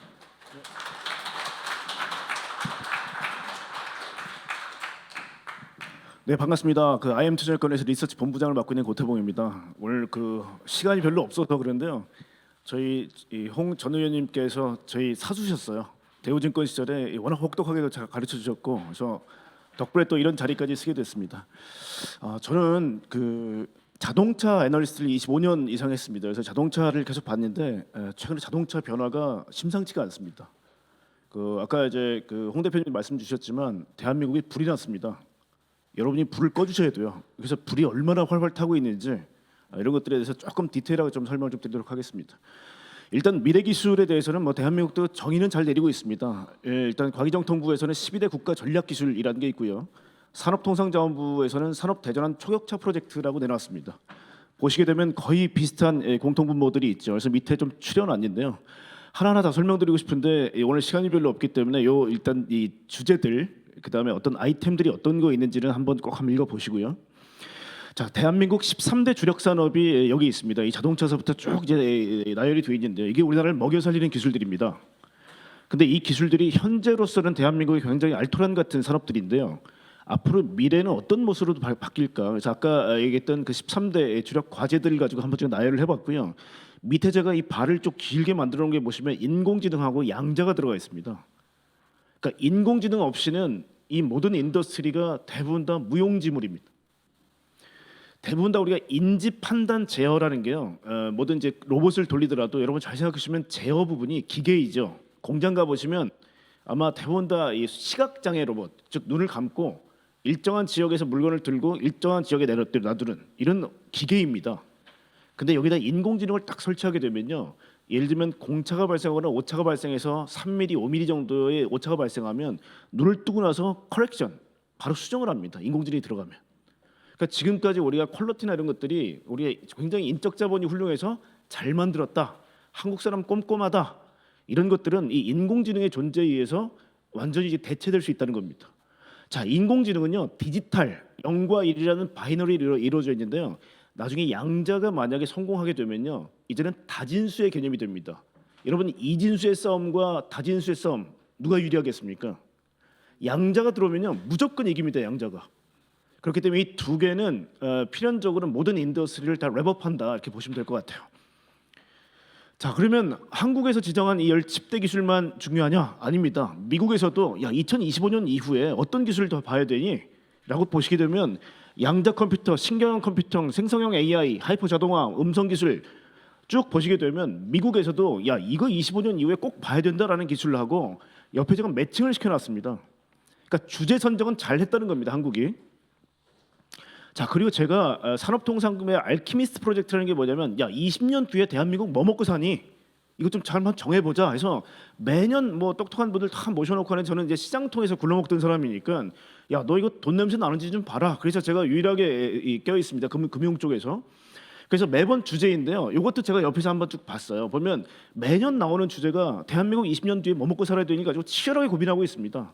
네, 반갑습니다. 그 IM투자증권에서 리서치 본부장을 맡고 있는 고태봉입니다. 오늘 그 시간이 별로 없어서 그런데요. 저희 홍 전 의원님께서 저희 사주셨어요. 대우증권 시절에 워낙 혹독하게 가르쳐 주셨고 그래서 덕분에 또 이런 자리까지 쓰게 됐습니다. 저는 그 자동차 애널리스트를 25년 이상 했습니다. 그래서 자동차를 계속 봤는데 최근에 자동차 변화가 심상치가 않습니다. 그 아까 이제 그 홍 대표님 말씀 주셨지만 대한민국이 불이 났습니다. 여러분이 불을 꺼주셔야 돼요. 그래서 불이 얼마나 활활 타고 있는지 이런 것들에 대해서 조금 디테일하게 좀 설명을 좀 드리도록 하겠습니다. 일단 미래 기술에 대해서는 뭐 대한민국도 정의는 잘 내리고 있습니다. 예, 일단 과기정통부에서는 12대 국가 전략 기술이라는 게 있고요. 산업통상자원부에서는 산업대전환 초격차 프로젝트라고 내놨습니다. 보시게 되면 거의 비슷한 공통분모들이 있죠. 그래서 밑에 좀 추려놨는데요. 하나하나 다 설명드리고 싶은데 오늘 시간이 별로 없기 때문에 요 일단 이 주제들 그다음에 어떤 아이템들이 어떤 거 있는지는 한번 꼭 한번 읽어보시고요. 자, 대한민국 13대 주력 산업이 여기 있습니다. 이 자동차서부터 쭉 이제 나열이 되어 있는데요. 이게 우리나라를 먹여 살리는 기술들입니다. 근데 이 기술들이 현재로서는 대한민국이 굉장히 알토란 같은 산업들인데요. 앞으로 미래는 어떤 모습으로 바뀔까? 그래서 아까 얘기했던 그 13대 주력 과제들을 가지고 한번 좀 나열을 해봤고요. 밑에 제가 이 발을 좀 길게 만들어 놓은 게 보시면 인공지능하고 양자가 들어가 있습니다. 그러니까 인공지능 없이는 이 모든 인더스트리가 대부분 다 무용지물입니다. 대부분 다 우리가 인지 판단 제어라는 게요. 뭐든 이제 로봇을 돌리더라도 여러분 잘 생각하시면 제어 부분이 기계이죠. 공장 가 보시면 아마 대부분 다 이 시각 장애 로봇, 즉 눈을 감고 일정한 지역에서 물건을 들고 일정한 지역에 놔두는 이런 기계입니다. 근데 여기다 인공지능을 딱 설치하게 되면요. 예를 들면 공차가 발생하거나 오차가 발생해서 3mm, 5mm 정도의 오차가 발생하면 눈을 뜨고 나서 커렉션, 바로 수정을 합니다. 인공지능이 들어가면. 그러니까 지금까지 우리가 퀄리티나 이런 것들이 우리가 굉장히 인적 자본이 훌륭해서 잘 만들었다. 한국 사람 꼼꼼하다. 이런 것들은 이 인공지능의 존재에 의해서 완전히 이제 대체될 수 있다는 겁니다. 자, 인공지능은요. 디지털 0과 1이라는 바이너리로 이루어져 있는데요. 나중에 양자가 만약에 성공하게 되면요. 이제는 다진수의 개념이 됩니다. 여러분 이진수의 싸움과 다진수의 싸움 누가 유리하겠습니까? 양자가 들어오면요. 무조건 이깁니다. 양자가. 그렇기 때문에 이 두 개는 필연적으로 모든 인더스트리를 다 랩업한다 이렇게 보시면 될 것 같아요. 자, 그러면 한국에서 지정한 이 10대 기술만 중요하냐? 아닙니다. 미국에서도 야 2025년 이후에 어떤 기술을 더 봐야 되니? 라고 보시게 되면 양자 컴퓨터, 신경형 컴퓨터, 생성형 AI, 하이퍼 자동화, 음성 기술 쭉 보시게 되면 미국에서도 야 이거 25년 이후에 꼭 봐야 된다라는 기술을 하고 옆에 제가 매칭을 시켜놨습니다. 그러니까 주제 선정은 잘 했다는 겁니다. 한국이. 자, 그리고 제가 산업통상금의 알키미스트 프로젝트라는 게 뭐냐면 야 20년 뒤에 대한민국 뭐 먹고 사니? 이거 좀 잘 정해보자 해서 매년 뭐 똑똑한 분들 다 모셔놓고 하는 저는 이제 시장 통해서 굴러먹던 사람이니까 야 너 이거 돈 냄새 나는지 좀 봐라. 그래서 제가 유일하게 껴 있습니다. 금융 쪽에서. 그래서 매번 주제인데요. 이것도 제가 옆에서 한번 쭉 봤어요. 보면 매년 나오는 주제가 대한민국 20년 뒤에 뭐 먹고 살아야 되니 가지고 치열하게 고민하고 있습니다.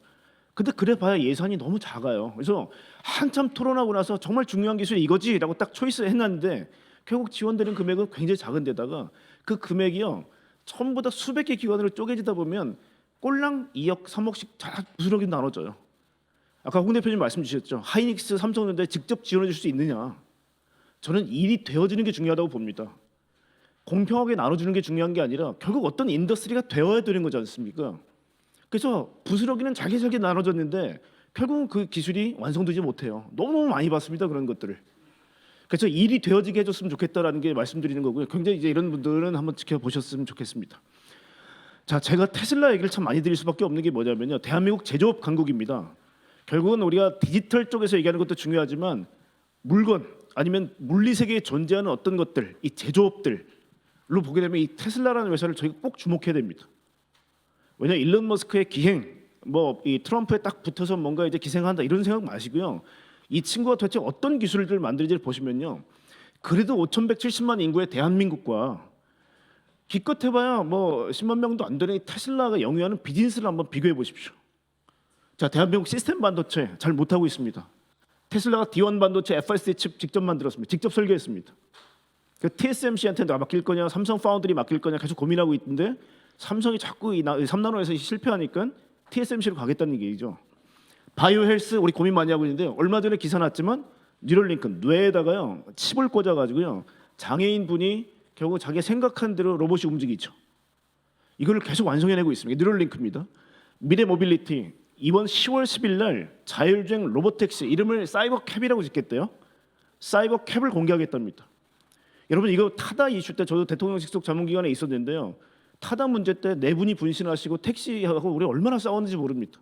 근데 그래 봐야 예산이 너무 작아요. 그래서 한참 토론하고 나서 정말 중요한 기술이 이거지라고 딱 초이스 해놨는데 결국 지원되는 금액은 굉장히 작은데다가 그 금액이요. 전부 다 수백 개 기관으로 쪼개지다 보면 꼴랑 2억, 3억씩 다 부스러기 나눠져요. 아까 홍 대표님 말씀 주셨죠. 하이닉스, 삼성전자에 직접 지원해 줄 수 있느냐. 저는 일이 되어지는 게 중요하다고 봅니다. 공평하게 나눠주는 게 중요한 게 아니라 결국 어떤 인더스트리가 되어야 되는 거지 않습니까? 그래서 부스러기는 잘게 나눠졌는데 결국은 그 기술이 완성되지 못해요. 너무 많이 봤습니다. 그런 것들을. 그래서 일이 되어지게 해줬으면 좋겠다라는 게 말씀드리는 거고요. 굉장히 이제 이런 분들은 한번 지켜보셨으면 좋겠습니다. 자, 제가 테슬라 얘기를 참 많이 드릴 수밖에 없는 게 뭐냐면요. 대한민국 제조업 강국입니다. 결국은 우리가 디지털 쪽에서 얘기하는 것도 중요하지만 물건 아니면 물리 세계에 존재하는 어떤 것들, 이 제조업들로 보게 되면 이 테슬라라는 회사를 저희가 꼭 주목해야 됩니다. 왜냐 일론 머스크의 기행, 뭐 이 트럼프에 딱 붙어서 뭔가 이제 기생한다 이런 생각 마시고요. 이 친구가 도대체 어떤 기술들을 만들지를 보시면요. 그래도 5,170만 인구의 대한민국과 기껏 해봐야 뭐 10만 명도 안 되는 이 테슬라가 영위하는 비즈니스를 한번 비교해 보십시오. 자, 대한민국 시스템 반도체 잘 못하고 있습니다. 테슬라가 D1 반도체 FSD 칩 직접 만들었습니다. 직접 설계했습니다. 그 TSMC한테 맡길 거냐, 삼성 파운드리 맡길 거냐 계속 고민하고 있는데 삼성이 자꾸 이 3나노에서 실패하니까 TSMC로 가겠다는 얘기죠. 바이오 헬스 우리 고민 많이 하고 있는데 얼마 전에 기사 났지만 뉴럴링크 뇌에다가요 칩을 꽂아가지고요 장애인 분이 결국 자기가 생각한 대로 로봇이 움직이죠. 이걸 계속 완성해내고 있습니다. 뉴럴링크입니다. 미래 모빌리티 이번 10월 10일 날 자율주행 로봇택시 이름을 사이버 캡이라고 짓겠대요. 사이버 캡을 공개하겠답니다. 여러분 이거 타다 이슈 때 저도 대통령 직속 자문기관에 있었는데요. 타다 문제 때 네 분이 분신하시고 택시하고 우리 얼마나 싸웠는지 모릅니다.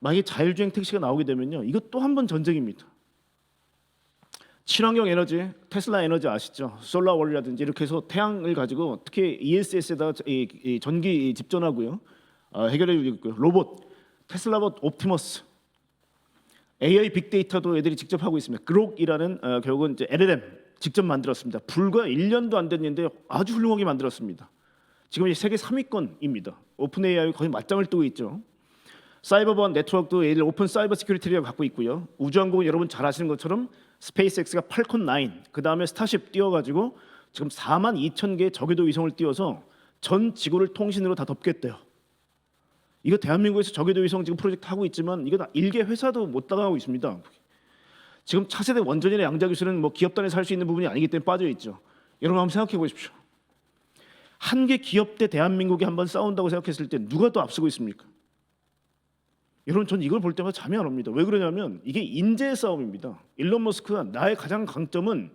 만약에 자율주행 택시가 나오게 되면요. 이거 또 한 번 전쟁입니다. 친환경 에너지, 테슬라 에너지 아시죠? 솔라월이라든지 이렇게 해서 태양을 가지고 특히 ESS에다 이 전기 집전하고요. 해결해 주고 있고요. 로봇, 테슬라봇 옵티머스, AI 빅데이터도 애들이 직접 하고 있습니다. 그록이라는 결국은 이제 LLM 직접 만들었습니다. 불과 1년도 안 됐는데 아주 훌륭하게 만들었습니다. 지금 이제 세계 3위권입니다. 오픈 AI 거의 맞짱을 뜨고 있죠. 사이버번 네트워크도 얘들 오픈 사이버 시큐리티를 갖고 있고요. 우주항공은 여러분 잘 아시는 것처럼 스페이스X가 팔콘 9, 그 다음에 스타쉽 띄워가지고 지금 42,000개의 저궤도 위성을 띄워서 전 지구를 통신으로 다 덮겠대요. 이거 대한민국에서 저궤도 위성 지금 프로젝트 하고 있지만 이거 일개 회사도 못 따라가고 있습니다. 지금 차세대 원전이나 양자 기술은 뭐 기업 단위에서 할 수 있는 부분이 아니기 때문에 빠져 있죠. 여러분 한번 생각해 보십시오. 한 개 기업 대 대한민국이 한번 싸운다고 생각했을 때 누가 더 앞서고 있습니까? 여러분 전 이걸 볼 때마다 잠이 안 옵니다. 왜 그러냐면 이게 인재의 싸움입니다. 일론 머스크가 나의 가장 강점은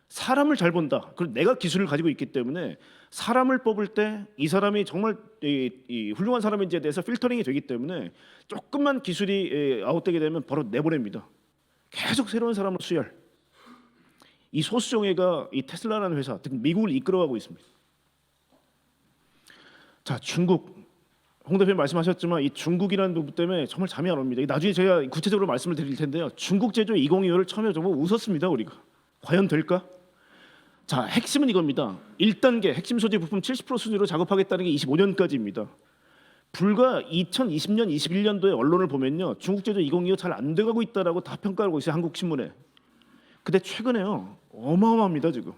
사람을 잘 본다. 그리고 내가 기술을 가지고 있기 때문에 사람을 뽑을 때 이 사람이 정말 이 훌륭한 사람인지에 대해서 필터링이 되기 때문에 조금만 기술이 아웃되게 되면 바로 내보냅니다. 계속 새로운 사람을 수혈. 이 소수정예가 이 테슬라라는 회사, 즉 미국을 이끌어가고 있습니다. 자, 중국. 홍 대표님 말씀하셨지만 이 중국이라는 부분 때문에 정말 잠이 안 옵니다. 나중에 제가 구체적으로 말씀을 드릴 텐데요. 중국 제조 2025를 처음에 정말 웃었습니다. 우리가 과연 될까? 자, 핵심은 이겁니다. 1단계 핵심 소재 부품 70% 수준으로 작업하겠다는 게 25년까지입니다. 불과 2020년, 21년도에 언론을 보면요, 중국 제조 2025 잘 안 돼가고 있다라고 다 평가하고 있어요. 한국 신문에. 근데 최근에요, 어마어마합니다 지금.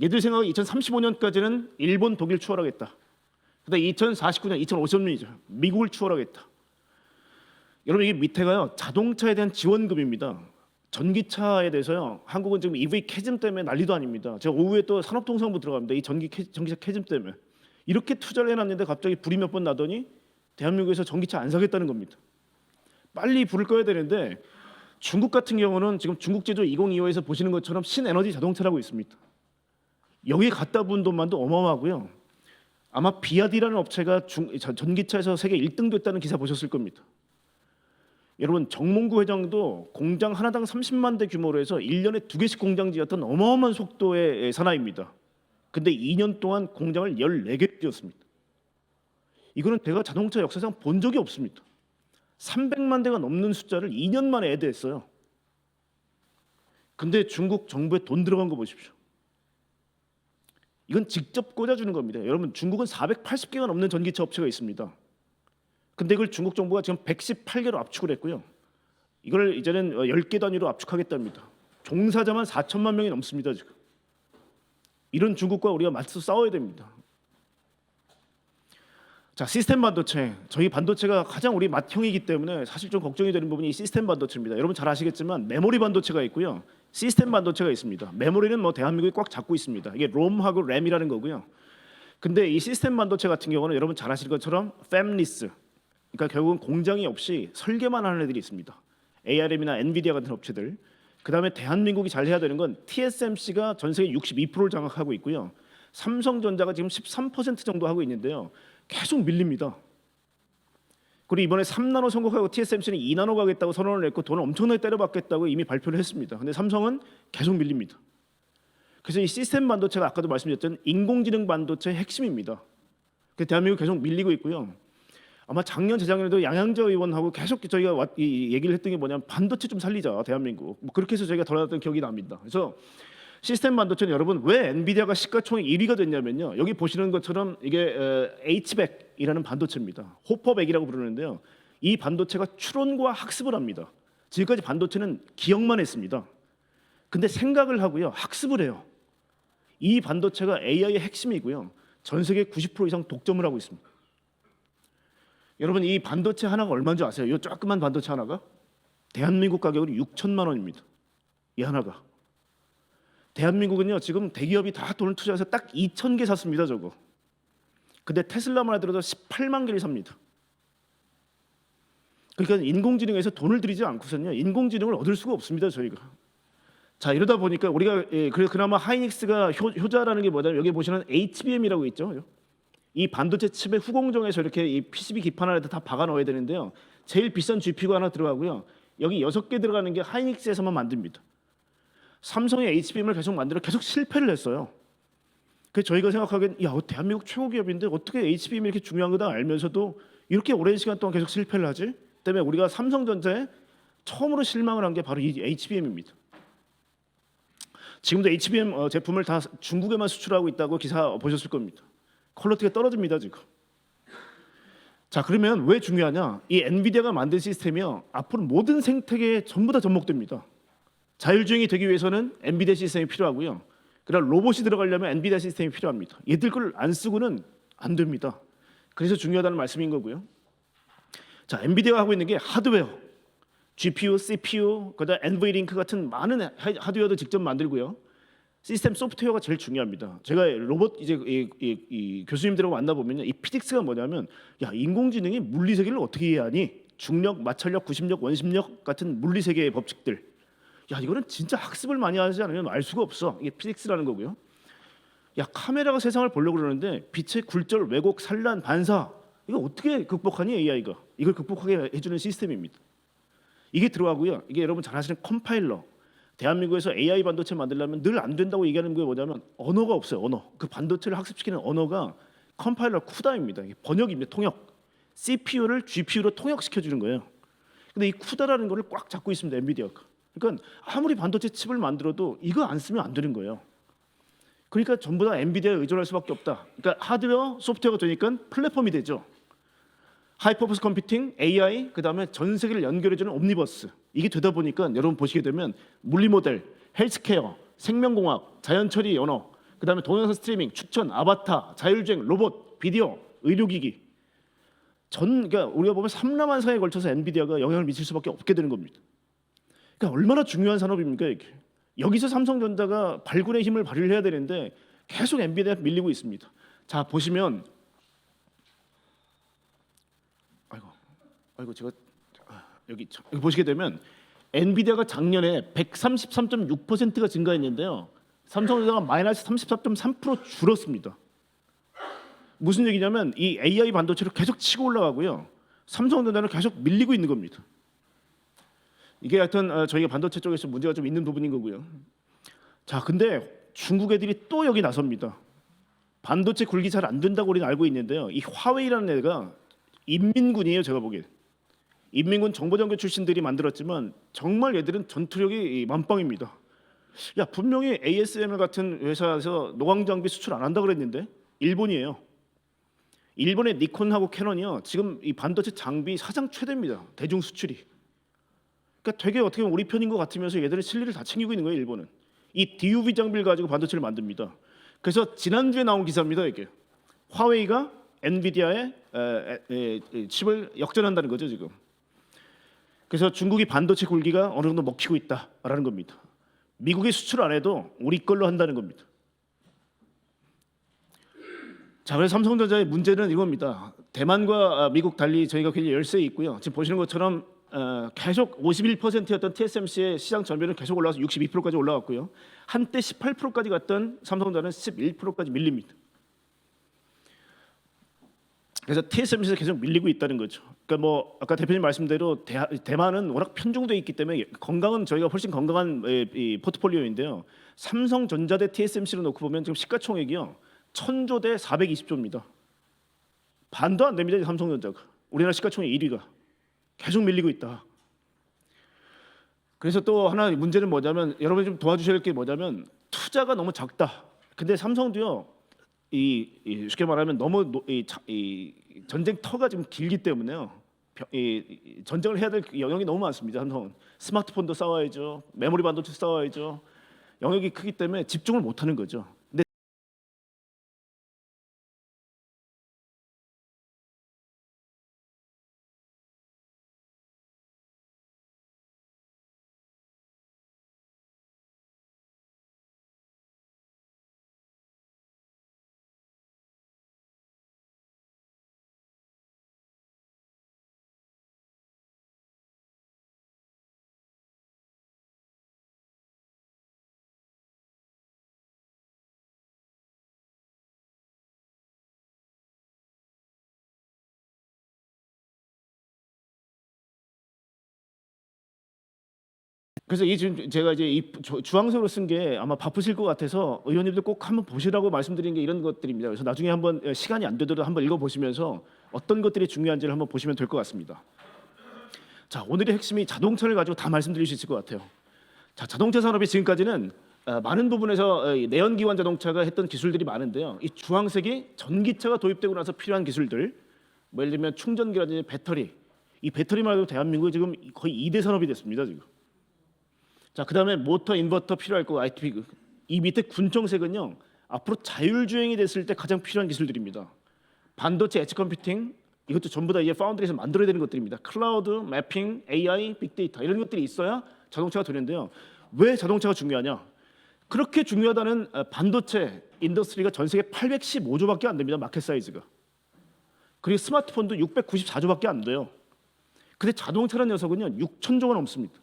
얘들 생각은 2035년까지는 일본, 독일 추월하겠다. 근데 2049년, 2050년이죠. 미국을 추월하겠다. 여러분 이게 밑에가요 자동차에 대한 지원금입니다. 전기차에 대해서요 한국은 지금 EV 캐즘 때문에 난리도 아닙니다. 제가 오후에 또 산업통상부 들어갑니다. 이 전기차 캐즘 때문에 이렇게 투자를 해놨는데 갑자기 불이 몇 번 나더니 대한민국에서 전기차 안 사겠다는 겁니다. 빨리 불을 꺼야 되는데 중국 같은 경우는 지금 중국 제조 2025에서 보시는 것처럼 신에너지 자동차라고 있습니다. 여기 갖다 부은 돈만도 어마어마하고요. 아마 비아디라는 업체가 전기차에서 세계 1등 됐다는 기사 보셨을 겁니다. 여러분 정몽구 회장도 공장 하나당 30만 대 규모로 해서 1년에 2개씩 공장 지었던 어마어마한 속도의 사나이입니다. 근데 2년 동안 공장을 14개 지었습니다. 이거는 제가 자동차 역사상 본 적이 없습니다. 300만 대가 넘는 숫자를 2년 만에 애드했어요. 근데 중국 정부에 돈 들어간 거 보십시오. 이건 직접 꽂아주는 겁니다. 여러분 중국은 480개가 넘는 전기차 업체가 있습니다. 근데 이걸 중국 정부가 지금 118개로 압축을 했고요. 이걸 이제는 10개 단위로 압축하겠답니다. 종사자만 4천만 명이 넘습니다 지금. 이런 중국과 우리가 맞서 싸워야 됩니다. 자, 시스템 반도체. 저희 반도체가 가장 우리 맏형이기 때문에 사실 좀 걱정이 되는 부분이 시스템 반도체입니다. 여러분 잘 아시겠지만 메모리 반도체가 있고요. 시스템 반도체가 있습니다. 메모리는 뭐 대한민국이 꽉 잡고 있습니다. 이게 롬하고 램이라는 거고요. 근데 이 시스템 반도체 같은 경우는 여러분 잘 아실 것처럼 팹리스. 그러니까 결국은 공장이 없이 설계만 하는 애들이 있습니다. ARM이나 엔비디아 같은 업체들. 그다음에 대한민국이 잘 해야 되는 건 TSMC가 전 세계 62%를 장악하고 있고요. 삼성전자가 지금 13% 정도 하고 있는데요. 계속 밀립니다. 그리고 이번에 3나노 선곡하고 TSMC는 2나노 가겠다고 선언을 했고 돈을 엄청나게 때려박겠다고 이미 발표를 했습니다. 근데 삼성은 계속 밀립니다. 그래서 이 시스템 반도체가 아까도 말씀드렸던 인공지능 반도체의 핵심입니다. 대한민국 계속 밀리고 있고요. 아마 작년 재작년에도 양양자 의원하고 계속 저희가 이 얘기를 했던 게 뭐냐면 반도체 좀 살리자 대한민국. 뭐 그렇게 해서 저희가 돌아왔던 기억이 납니다. 그래서 시스템 반도체는 여러분 왜 엔비디아가 시가총액 1위가 됐냐면요. 여기 보시는 것처럼 이게 H백이라는 반도체입니다. 호퍼백이라고 부르는데요. 이 반도체가 추론과 학습을 합니다. 지금까지 반도체는 기억만 했습니다. 근데 생각을 하고요. 학습을 해요. 이 반도체가 AI의 핵심이고요. 전 세계 90% 이상 독점을 하고 있습니다. 여러분 이 반도체 하나가 얼마인 줄 아세요? 이 조그만 반도체 하나가 대한민국 가격으로 6천만 원입니다. 이 하나가. 대한민국은요 지금 대기업이 다 돈을 투자해서 딱 2,000개 샀습니다 저거. 근데 테슬라만 하더라도 18만 개를 삽니다. 그러니까 인공지능에서 돈을 들이지 않고서는요 인공지능을 얻을 수가 없습니다 저희가. 자 이러다 보니까 우리가 그나마 하이닉스가 효자라는 게 뭐냐면 여기 보시는 HBM이라고 있죠. 이 반도체 칩의 후공정에서 이렇게 이 PCB 기판 안에 다 박아 넣어야 되는데요. 제일 비싼 GPU가 하나 들어가고요. 여기 6개 들어가는 게 하이닉스에서만 만듭니다. 삼성이 HBM을 계속 만들어 계속 실패를 했어요. 그래서 저희가 생각하기엔 야 대한민국 최고 기업인데 어떻게 HBM이 이렇게 중요한 거다 알면서도 이렇게 오랜 시간 동안 계속 실패를 하지? 때문에 우리가 삼성전자에 처음으로 실망을 한 게 바로 이 HBM입니다. 지금도 HBM 제품을 다 중국에만 수출하고 있다고 기사 보셨을 겁니다. 퀄리티가 떨어집니다 지금. 자 그러면 왜 중요하냐? 이 엔비디아가 만든 시스템이요 앞으로 모든 생태계에 전부 다 접목됩니다. 자율주행이 되기 위해서는 엔비디아 시스템이 필요하고요. 그다음 로봇이 들어가려면 엔비디아 시스템이 필요합니다. 얘들 걸 안 쓰고는 안 됩니다. 그래서 중요하다는 말씀인 거고요. 자 엔비디아가 하고 있는 게 하드웨어, GPU, CPU, 그다음 NVLink 같은 많은 하드웨어도 직접 만들고요. 시스템 소프트웨어가 제일 중요합니다. 제가 로봇 이제 이 교수님들하고 만나 보면요, 이 피직스가 뭐냐면, 야 인공지능이 물리 세계를 어떻게 이해하니? 중력, 마찰력, 구심력, 원심력 같은 물리 세계의 법칙들. 야 이거는 진짜 학습을 많이 하지 않으면 알 수가 없어. 이게 피직스라는 거고요. 야 카메라가 세상을 보려고 그러는데 빛의 굴절, 왜곡, 산란, 반사 이거 어떻게 극복하니 AI가? 이걸 극복하게 해주는 시스템입니다. 이게 들어가고요. 이게 여러분 잘 아시는 컴파일러. 대한민국에서 AI 반도체 만들려면 늘 안 된다고 얘기하는 게 뭐냐면 언어가 없어요. 언어. 그 반도체를 학습시키는 언어가 컴파일러 쿠다입니다. 이게 번역입니다. 통역. CPU를 GPU로 통역시켜 주는 거예요. 근데 이 쿠다라는 거를 꽉 잡고 있습니다. 엔비디아가. 그러니까 아무리 반도체 칩을 만들어도 이거 안 쓰면 안 되는 거예요. 그러니까 전부 다 엔비디아에 의존할 수밖에 없다. 그러니까 하드웨어, 소프트웨어가 되니까 플랫폼이 되죠. 하이퍼포스 컴퓨팅, AI, 그다음에 전 세계를 연결해주는 옴니버스. 이게 되다 보니까 여러분 보시게 되면 물리 모델, 헬스케어, 생명공학, 자연처리 언어, 그다음에 동영상 스트리밍, 추천, 아바타, 자율주행, 로봇, 비디오, 의료기기. 그러니까 우리가 보면 삼라만사에 걸쳐서 엔비디아가 영향을 미칠 수밖에 없게 되는 겁니다. 그러니까 얼마나 중요한 산업입니까 이게? 여기서 삼성전자가 발군의 힘을 발휘해야 되는데 계속 엔비디아가 밀리고 있습니다. 자 보시면 아이고 제가 여기 보시게 되면 엔비디아가 작년에 133.6%가 증가했는데요. 삼성전자가 마이너스 34.3% 줄었습니다. 무슨 얘기냐면 이 AI 반도체로 계속 치고 올라가고요. 삼성전자는 계속 밀리고 있는 겁니다. 이게 하여튼 저희가 반도체 쪽에서 문제가 좀 있는 부분인 거고요. 자, 근데 중국 애들이 또 여기 나섭니다. 반도체 굴기 잘 안 된다고 우리는 알고 있는데요. 이 화웨이라는 애가 인민군이에요, 제가 보기엔. 인민군 정보장교 출신들이 만들었지만 정말 얘들은 전투력이 만빵입니다. 야 분명히 ASML 같은 회사에서 노광 장비 수출 안 한다 그랬는데 일본이에요. 일본의 니콘하고 캐논이요 지금 이 반도체 장비 사상 최대입니다. 대중 수출이. 그러니까 되게 어떻게 보면 우리 편인 것 같으면서 얘들은 실리를 다 챙기고 있는 거예요. 일본은 이 DUV 장비를 가지고 반도체를 만듭니다. 그래서 지난주에 나온 기사입니다. 이게 화웨이가 엔비디아의 칩을 역전한다는 거죠 지금. 그래서 중국이 반도체 굴기가 어느 정도 먹히고 있다라는 겁니다. 미국에 수출 안 해도 우리 걸로 한다는 겁니다. 자, 그래서 삼성전자의 문제는 이겁니다. 대만과 미국 달리 저희가 굉장히 열세에 있고요. 지금 보시는 것처럼 계속 51%였던 TSMC의 시장 점유율은 계속 올라와서 62%까지 올라갔고요. 한때 18%까지 갔던 삼성전자는 11%까지 밀립니다. 그래서 TSMC에서 계속 밀리고 있다는 거죠. 그러니까 뭐 아까 대표님 말씀대로 대만은 워낙 편중돼 있기 때문에 건강은 저희가 훨씬 건강한 이 포트폴리오인데요. 삼성전자 대 TSMC로 놓고 보면 지금 시가총액이요 1000조 대 420조입니다. 반도 안 됩니다. 삼성전자가 우리나라 시가총액 1위가 계속 밀리고 있다. 그래서 또 하나 문제는 뭐냐면 여러분이 좀 도와주셔야 할 게 뭐냐면 투자가 너무 작다. 근데 삼성도요. 쉽게 말하면 너무 이 전쟁터가 좀 길기 때문에요. 전쟁을 해야 될 영역이 너무 많습니다. 삼성은 스마트폰도 싸워야죠, 메모리 반도체 싸워야죠. 영역이 크기 때문에 집중을 못하는 거죠. 그래서 이 지금 제가 이제 이 주황색으로 쓴 게 아마 바쁘실 것 같아서 의원님들 꼭 한번 보시라고 말씀드린 게 이런 것들입니다. 그래서 나중에 한번 시간이 안 되더라도 한번 읽어보시면서 어떤 것들이 중요한지를 한번 보시면 될 것 같습니다. 자, 오늘의 핵심이 자동차를 가지고 다 말씀드릴 수 있을 것 같아요. 자, 자동차 산업이 지금까지는 많은 부분에서 내연기관 자동차가 했던 기술들이 많은데요. 이 주황색이 전기차가 도입되고 나서 필요한 기술들, 뭐 예를 들면 충전기라든지 배터리, 이 배터리만 해도 대한민국이 지금 거의 2대 산업이 됐습니다 지금. 자, 그다음에 모터, 인버터 필요할 거고 ITP. 이 밑에 군청색은요, 앞으로 자율주행이 됐을 때 가장 필요한 기술들입니다. 반도체, 엣지 컴퓨팅, 이것도 전부 다 이제 파운드리에서 만들어야 되는 것들입니다. 클라우드, 매핑, AI, 빅데이터 이런 것들이 있어야 자동차가 되는데요. 왜 자동차가 중요하냐? 그렇게 중요하다는 반도체 인더스트리가 전 세계 815조밖에 안 됩니다. 마켓 사이즈가. 그리고 스마트폰도 694조밖에 안 돼요. 근데 자동차라는 녀석은요 6천조가 넘습니다.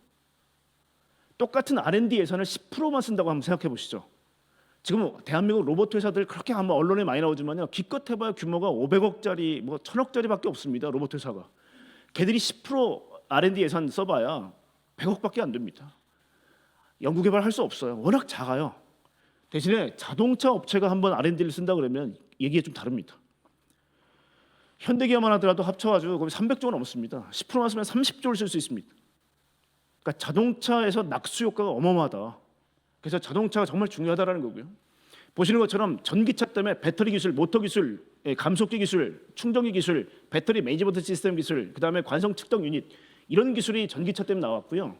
똑같은 R&D 예산을 10%만 쓴다고 한번 생각해 보시죠. 지금 대한민국 로봇 회사들 그렇게 한번 언론에 많이 나오지만요, 기껏 해봐야 규모가 500억짜리, 뭐 1000억짜리밖에 없습니다. 로봇 회사가. 걔들이 10% R&D 예산 써봐야 100억밖에 안 됩니다. 연구개발 할 수 없어요. 워낙 작아요. 대신에 자동차 업체가 한번 R&D를 쓴다 그러면 얘기가 좀 다릅니다. 현대기아만 하더라도 합쳐가지고 거의 300조가 넘습니다. 10%만 쓰면 30조를 쓸 수 있습니다. 그러니까 자동차에서 낙수 효과가 어마어마하다. 그래서 자동차가 정말 중요하다라는 거고요. 보시는 것처럼 전기차 때문에 배터리 기술, 모터 기술, 감속기 기술, 충전기 기술, 배터리 매니지먼트 시스템 기술, 그다음에 관성 측정 유닛 이런 기술이 전기차 때문에 나왔고요.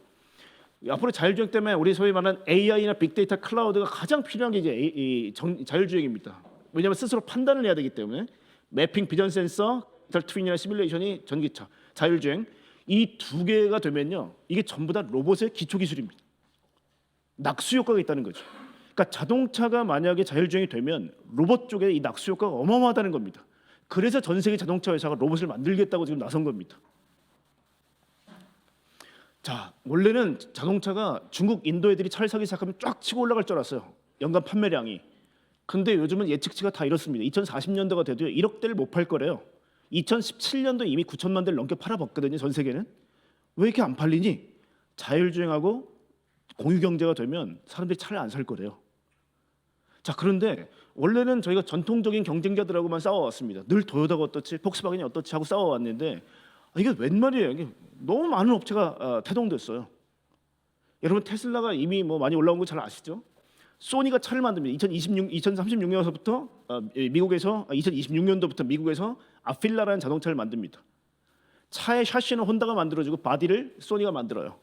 앞으로 자율주행 때문에 우리 소위 말하는 AI나 빅데이터, 클라우드가 가장 필요한 게 이제 자율주행입니다. 왜냐하면 스스로 판단을 해야 되기 때문에 매핑, 비전 센서, 트윈이나 시뮬레이션이 전기차, 자율주행 이 두 개가 되면요, 이게 전부 다 로봇의 기초 기술입니다. 낙수 효과가 있다는 거죠. 그러니까 자동차가 만약에 자율주행이 되면 로봇 쪽에 이 낙수 효과가 어마어마하다는 겁니다. 그래서 전 세계 자동차 회사가 로봇을 만들겠다고 지금 나선 겁니다. 자, 원래는 자동차가 중국, 인도 애들이 차를 사기 시작하면 쫙 치고 올라갈 줄 알았어요. 연간 판매량이. 근데 요즘은 예측치가 다 이렇습니다. 2040년도가 돼도 1억 대를 못 팔 거래요. 2017년도 이미 9천만 대를 넘게 팔아봤거든요. 전 세계는. 왜 이렇게 안 팔리니? 자율주행하고 공유경제가 되면 사람들이 차를 안 살 거래요. 자, 그런데 원래는 저희가 전통적인 경쟁자들하고만 싸워왔습니다. 늘 토요타가 어떻지, 폭스바겐이 어떻지 하고 싸워왔는데 이게 웬 말이에요. 이게 너무 많은 업체가 태동됐어요. 여러분 테슬라가 이미 뭐 많이 올라온 거 잘 아시죠? 소니가 차를 만듭니다. 2036년서부터 미국에서 2026년도부터 미국에서 아필라라는 자동차를 만듭니다. 차의 샤시는 혼다가 만들어주고 바디를 소니가 만들어요.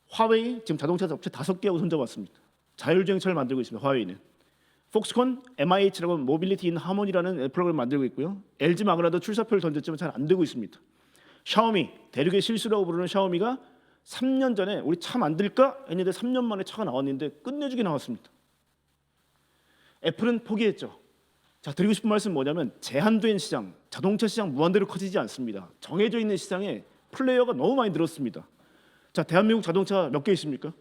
화웨이 지금 자동차 업체 5개하고 손잡았습니다. 자율주행차를 만들고 있습니다. 화웨이는. 폭스콘, MIH라고 모빌리티 인 하모니라는 프로그램을 만들고 있고요. LG 마그나도 출사표를 던졌지만 잘 안 되고 있습니다. 샤오미, 대륙의 실수라고 부르는 샤오미가 3년 전에 우리 차 만들까 했는데 3년 만에 차가 나왔는데 끝내주게 나왔습니다. 애플은 포기했죠. 자, 드리고 싶은 말씀은 뭐냐면 제한된 시장, 자동차 시장 무한대로 커지지 않습니다. 정해져 있는 시장에 플레이어가 너무 많이 늘었습니다. 자, 대한민국 자동차 몇 개 있습니까?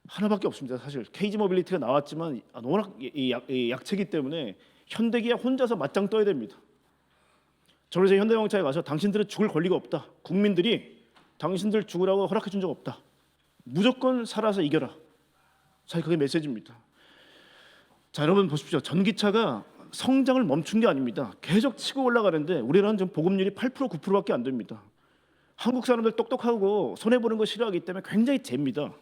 하나밖에 없습니다. 사실 KG 모빌리티가 나왔지만 워낙 약체기 때문에 현대기아 혼자서 맞짱 떠야 됩니다. 저는 현대자동차에 가서 당신들은 죽을 권리가 없다. 국민들이 당신들 죽으라고 허락해 준 적 없다. 무조건 살아서 이겨라. 자, 그게 메시지입니다. 자, 여러분 보십시오. 전기차가 성장을 멈춘 게 아닙니다. 계속 치고 올라가는데 우리나라는 지금 보급률이 8% 9%밖에 안 됩니다. 한국 사람들 똑똑하고 손해 보는 거 싫어하기 때문에 굉장히 잽니다.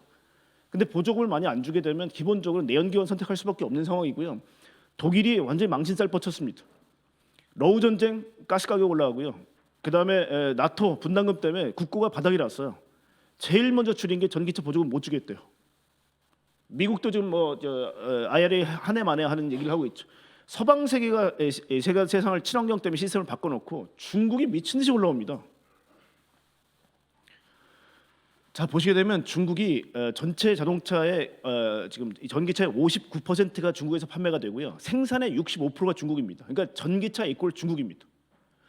근데 보조금을 많이 안 주게 되면 기본적으로 내연기관 선택할 수밖에 없는 상황이고요. 독일이 완전히 망신살 뻗쳤습니다. 러우 전쟁, 가스 가격 올라가고요. 그다음에 나토 분담금 때문에 국고가 바닥이 났어요. 제일 먼저 줄인 게 전기차 보조금 못 주겠대요. 미국도 지금 IRA 한 해 만에 하는 얘기를 하고 있죠. 서방 세계가 세상을 친환경 때문에 시스템을 바꿔놓고 중국이 미친 듯이 올라옵니다. 자, 보시게 되면 중국이 전체 자동차의 지금 전기차의 59%가 중국에서 판매가 되고요. 생산의 65%가 중국입니다. 그러니까 전기차 이꼴 중국입니다.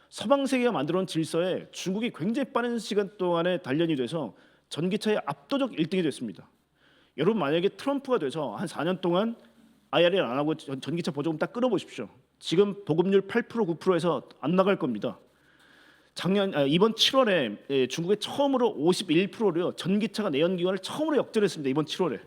서방 세계가 만들어놓은 질서에 중국이 굉장히 빠른 시간 동안에 단련이 돼서 전기차의 압도적 1등이 됐습니다. 여러분 만약에 트럼프가 돼서 한 4년 동안 IRA 안 하고 전기차 보조금 딱 끊어보십시오. 지금 보급률 8% 9%에서 안 나갈 겁니다. 이번 7월에 중국에 처음으로 51%요 전기차가 내연기관을 처음으로 역전했습니다. 이번 7월에.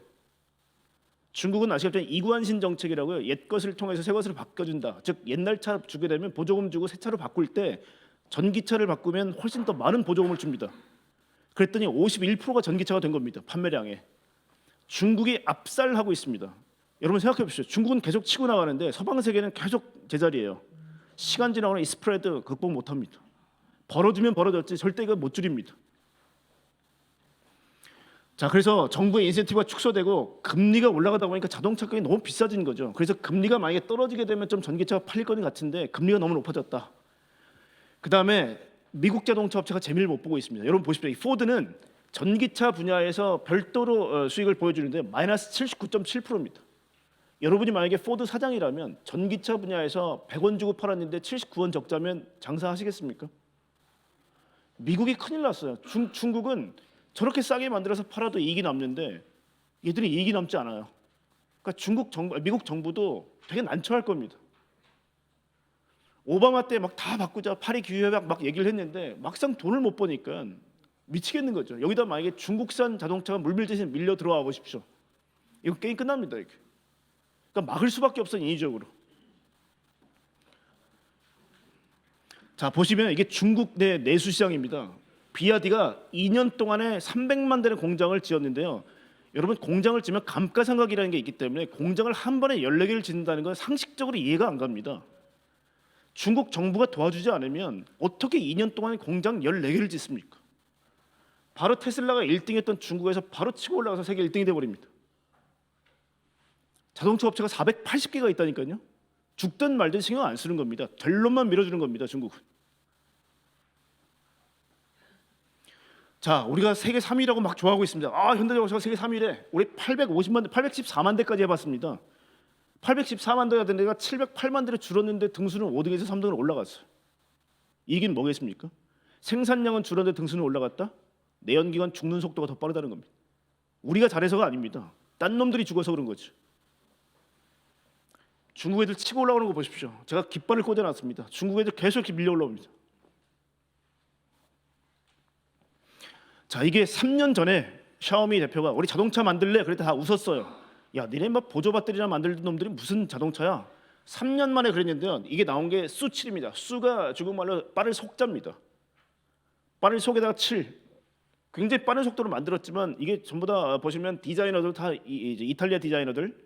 중국은 아시겠지만 이구안신 정책이라고요. 옛 것을 통해서 새 것으로 바꿔준다. 즉 옛날 차 주게 되면 보조금 주고 새 차로 바꿀 때 전기차를 바꾸면 훨씬 더 많은 보조금을 줍니다. 그랬더니 51%가 전기차가 된 겁니다. 판매량에. 중국이 압살하고 있습니다. 여러분 생각해 보십시오. 중국은 계속 치고 나가는데 서방 세계는 계속 제자리예요. 시간 지나고는 이 스프레드 극복 못합니다. 벌어지면 벌어졌지 절대 이거 못 줄입니다. 자, 그래서 정부의 인센티브가 축소되고 금리가 올라가다 보니까 자동차 가격이 너무 비싸진 거죠. 그래서 금리가 만약에 떨어지게 되면 좀 전기차가 팔릴 것 같은데 금리가 너무 높아졌다. 그 다음에 미국 자동차 업체가 재미를 못 보고 있습니다. 여러분 보십시오. 이 포드는 전기차 분야에서 별도로 수익을 보여주는데 마이너스 79.7%입니다. 여러분이 만약에 포드 사장이라면 전기차 분야에서 100원 주고 팔았는데 79원 적자면 장사하시겠습니까? 미국이 큰일 났어요. 중국은 저렇게 싸게 만들어서 팔아도 이익이 남는데 얘들이 이익이 남지 않아요. 그러니까 미국 정부도 되게 난처할 겁니다. 오바마 때 막 다 바꾸자 파리 기후협약 막 얘기를 했는데 막상 돈을 못 버니까 미치겠는 거죠. 여기다 만약에 중국산 자동차가 물밀듯이 밀려 들어와 보십시오. 이거 게임 끝납니다. 이게. 그러니까 막을 수밖에 없어요. 인위적으로. 자, 보시면 이게 중국 내 내수 시장입니다. 비아디가 2년 동안에 300만 대의 공장을 지었는데요. 여러분 공장을 지으면 감가상각이라는 게 있기 때문에 공장을 한 번에 14개를 짓는다는 건 상식적으로 이해가 안 갑니다. 중국 정부가 도와주지 않으면 어떻게 2년 동안에 공장 14개를 짓습니까? 바로 테슬라가 1등했던 중국에서 바로 치고 올라가서 세계 1등이 돼버립니다. 자동차 업체가 480개가 있다니까요. 죽든 말든 신경 안 쓰는 겁니다. 될 놈만 밀어주는 겁니다. 중국은. 자, 우리가 세계 3위라고 막 좋아하고 있습니다. 현대자동차가 세계 3위래. 우리 814만 대까지 해봤습니다. 814만 대가 된 데가 708만 대로 줄었는데 등수는 5등에서 3등으로 올라갔어요. 이긴 뭐겠습니까? 생산량은 줄었는데 등수는 올라갔다? 내연기관 죽는 속도가 더 빠르다는 겁니다. 우리가 잘해서가 아닙니다. 딴 놈들이 죽어서 그런 거죠. 중국 애들 치고 올라오는 거 보십시오. 제가 깃발을 꽂아놨습니다. 중국 애들 계속 이렇게 밀려 올라옵니다. 자, 이게 3년 전에 샤오미 대표가 우리 자동차 만들래? 그랬더니 다 웃었어요. 야, 니네 막 보조 배터리나 만들던 놈들이 무슨 자동차야? 3년 만에 그랬는데요. 이게 나온 게 수7입니다. 수가 중국말로 빠를 속자입니다. 빠를 속에다가 7. 굉장히 빠른 속도로 만들었지만 이게 전부 다 보시면 디자이너들 다 이탈리아 디자이너들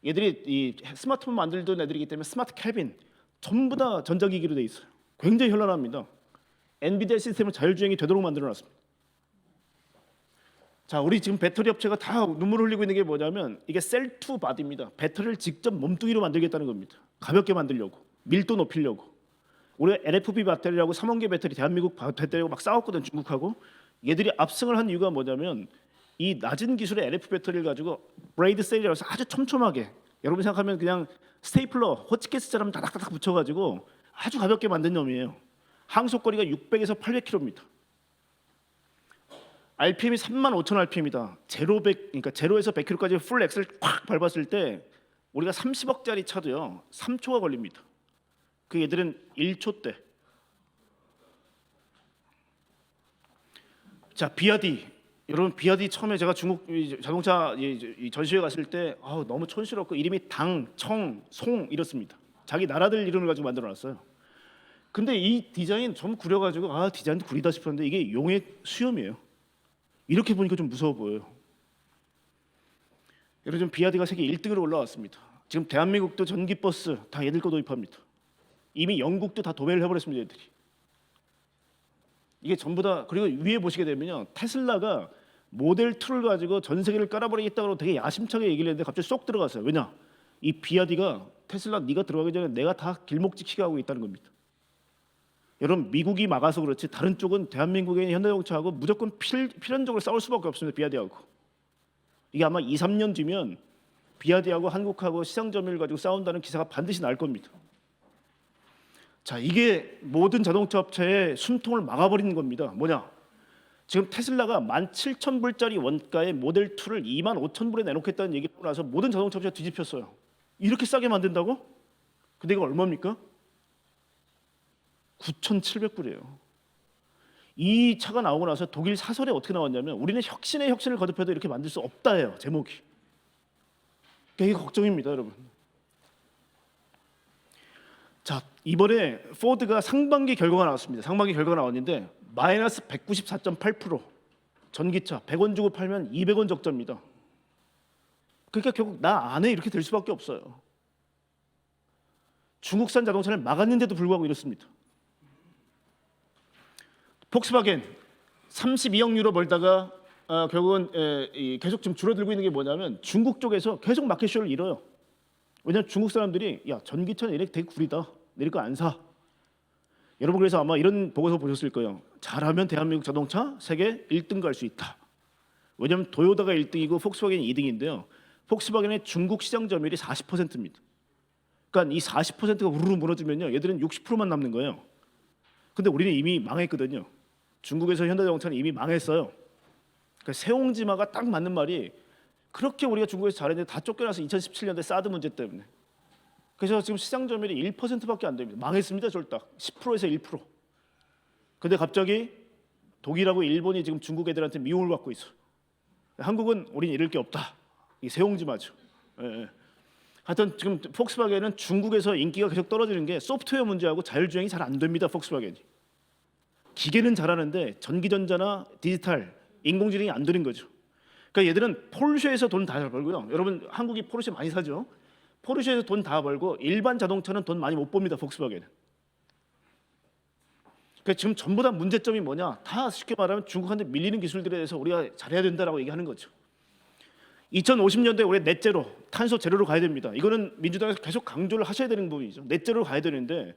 얘들이 이 스마트폰 만들던 애들이기 때문에 스마트 캐빈 전부 다 전자기기로 돼 있어요. 굉장히 현란합니다. 엔비디아 시스템을 자율주행이 되도록 만들어놨습니다. 자, 우리 지금 배터리 업체가 다 눈물을 흘리고 있는 게 뭐냐면 이게 셀 투 바디입니다. 배터리를 직접 몸뚱이로 만들겠다는 겁니다. 가볍게 만들려고, 밀도 높이려고. 우리가 LFP 배터리라고 3원계 배터리, 대한민국 배터리하고 막 싸웠거든 중국하고. 얘들이 압승을 한 이유가 뭐냐면 이 낮은 기술의 LFP 배터리를 가지고 브레이드 셀이라고 해서 아주 촘촘하게, 여러분 생각하면 그냥 스테이플러, 호치케스처럼 다닥다닥 붙여가지고 아주 가볍게 만든 놈이에요. 항속거리가 600에서 800km입니다. RPM이 35,000 RPM이다. 그러니까 제로에서 100km까지 풀 엑셀 콱 밟았을 때 우리가 30억짜리 차도요 3초가 걸립니다. 그 얘들은 1초대. 자, 비아디. 여러분 비아디 처음에 제가 중국 자동차 전시회 갔을 때 너무 촌스럽고 이름이 당, 청, 송 이렇습니다. 자기 나라들 이름을 가지고 만들어놨어요. 근데 이 디자인 좀 구려가지고 디자인도 구리다 싶었는데 이게 용의 수염이에요. 이렇게 보니까 좀 무서워 보여요. 여러분 비아디가 세계 1등으로 올라왔습니다. 지금 대한민국도 전기버스 다 얘들 거 도입합니다. 이미 영국도 다 도배를 해버렸습니다. 얘들이. 이게 전부 다. 그리고 위에 보시게 되면요 테슬라가 모델 2를 가지고 전 세계를 깔아버리겠다고 되게 야심차게 얘기를 했는데 갑자기 쏙 들어갔어요. 왜냐? 이 비아디가 테슬라 네가 들어가기 전에 내가 다 길목지키게 하고 있다는 겁니다. 여러분 미국이 막아서 그렇지 다른 쪽은 대한민국의 현대자동차하고 무조건 필연적으로 싸울 수밖에 없습니다. 비아디하고. 이게 아마 2, 3년 뒤면 비아디하고 한국하고 시장 점유율 가지고 싸운다는 기사가 반드시 날 겁니다. 자, 이게 모든 자동차 업체의 숨통을 막아버리는 겁니다. 뭐냐? 지금 테슬라가 17,000불짜리 원가의 모델 2를 25,000불에 내놓겠다는 얘기를 하고 나서 모든 자동차 업체가 뒤집혔어요. 이렇게 싸게 만든다고? 근데 이거 얼마입니까? 9,700불이에요. 이 차가 나오고 나서 독일 사설에 어떻게 나왔냐면 우리는 혁신의 혁신을 거듭해도 이렇게 만들 수 없다예요. 제목이. 되게 걱정입니다, 여러분. 자, 이번에 포드가 상반기 결과가 나왔습니다. 상반기 결과가 나왔는데 마이너스 194.8%. 전기차 100원 주고 팔면 200원 적자입니다. 그러니까 결국 나 안에 이렇게 될 수밖에 없어요. 중국산 자동차를 막았는데도 불구하고 이렇습니다. 폭스바겐 32억 유로 벌다가 결국은 계속 지금 줄어들고 있는 게 뭐냐면 중국 쪽에서 계속 마켓쇼를 잃어요. 왜냐하면 중국 사람들이 야 전기차는 얘네 되게 구리다. 내릴 거 안 사. 여러분 그래서 아마 이런 보고서 보셨을 거예요. 잘하면 대한민국 자동차 세계 1등 갈 수 있다. 왜냐하면 도요타가 1등이고 폭스바겐이 2등인데요. 폭스바겐의 중국 시장 점유율이 40%입니다. 그러니까 이 40%가 우르르 무너지면요, 얘들은 60%만 남는 거예요. 근데 우리는 이미 망했거든요. 중국에서 현대자동차는 이미 망했어요. 그러니까 세옹지마가 딱 맞는 말이 그렇게 우리가 중국에서 잘했는데 다 쫓겨나서 2017년대 사드 문제 때문에. 그래서 지금 시장 점유율이 1%밖에 안 됩니다. 망했습니다, 쫄딱. 10%에서 1%. 근데 갑자기 독일하고 일본이 지금 중국 애들한테 미움을 받고 있어. 한국은 우린 잃을 게 없다. 이 세옹지마죠. 예. 하여튼 지금 폭스바겐은 중국에서 인기가 계속 떨어지는 게 소프트웨어 문제하고 자율주행이 잘 안 됩니다. 폭스바겐이. 기계는 잘하는데 전기전자나 디지털, 인공지능이 안 되는 거죠. 그러니까 얘들은 포르쉐에서 돈 다 잘 벌고요. 여러분 한국이 포르쉐 많이 사죠. 포르쉐에서 돈 다 벌고 일반 자동차는 돈 많이 못 법니다. 폭스바겐은. 그러니까 지금 전부 다 문제점이 뭐냐? 다 쉽게 말하면 중국한테 밀리는 기술들에 대해서 우리가 잘해야 된다라고 얘기하는 거죠. 2050년도에 우리 넷제로, 탄소 제로로 가야 됩니다. 이거는 민주당에서 계속 강조를 하셔야 되는 부분이죠. 넷제로로 가야 되는데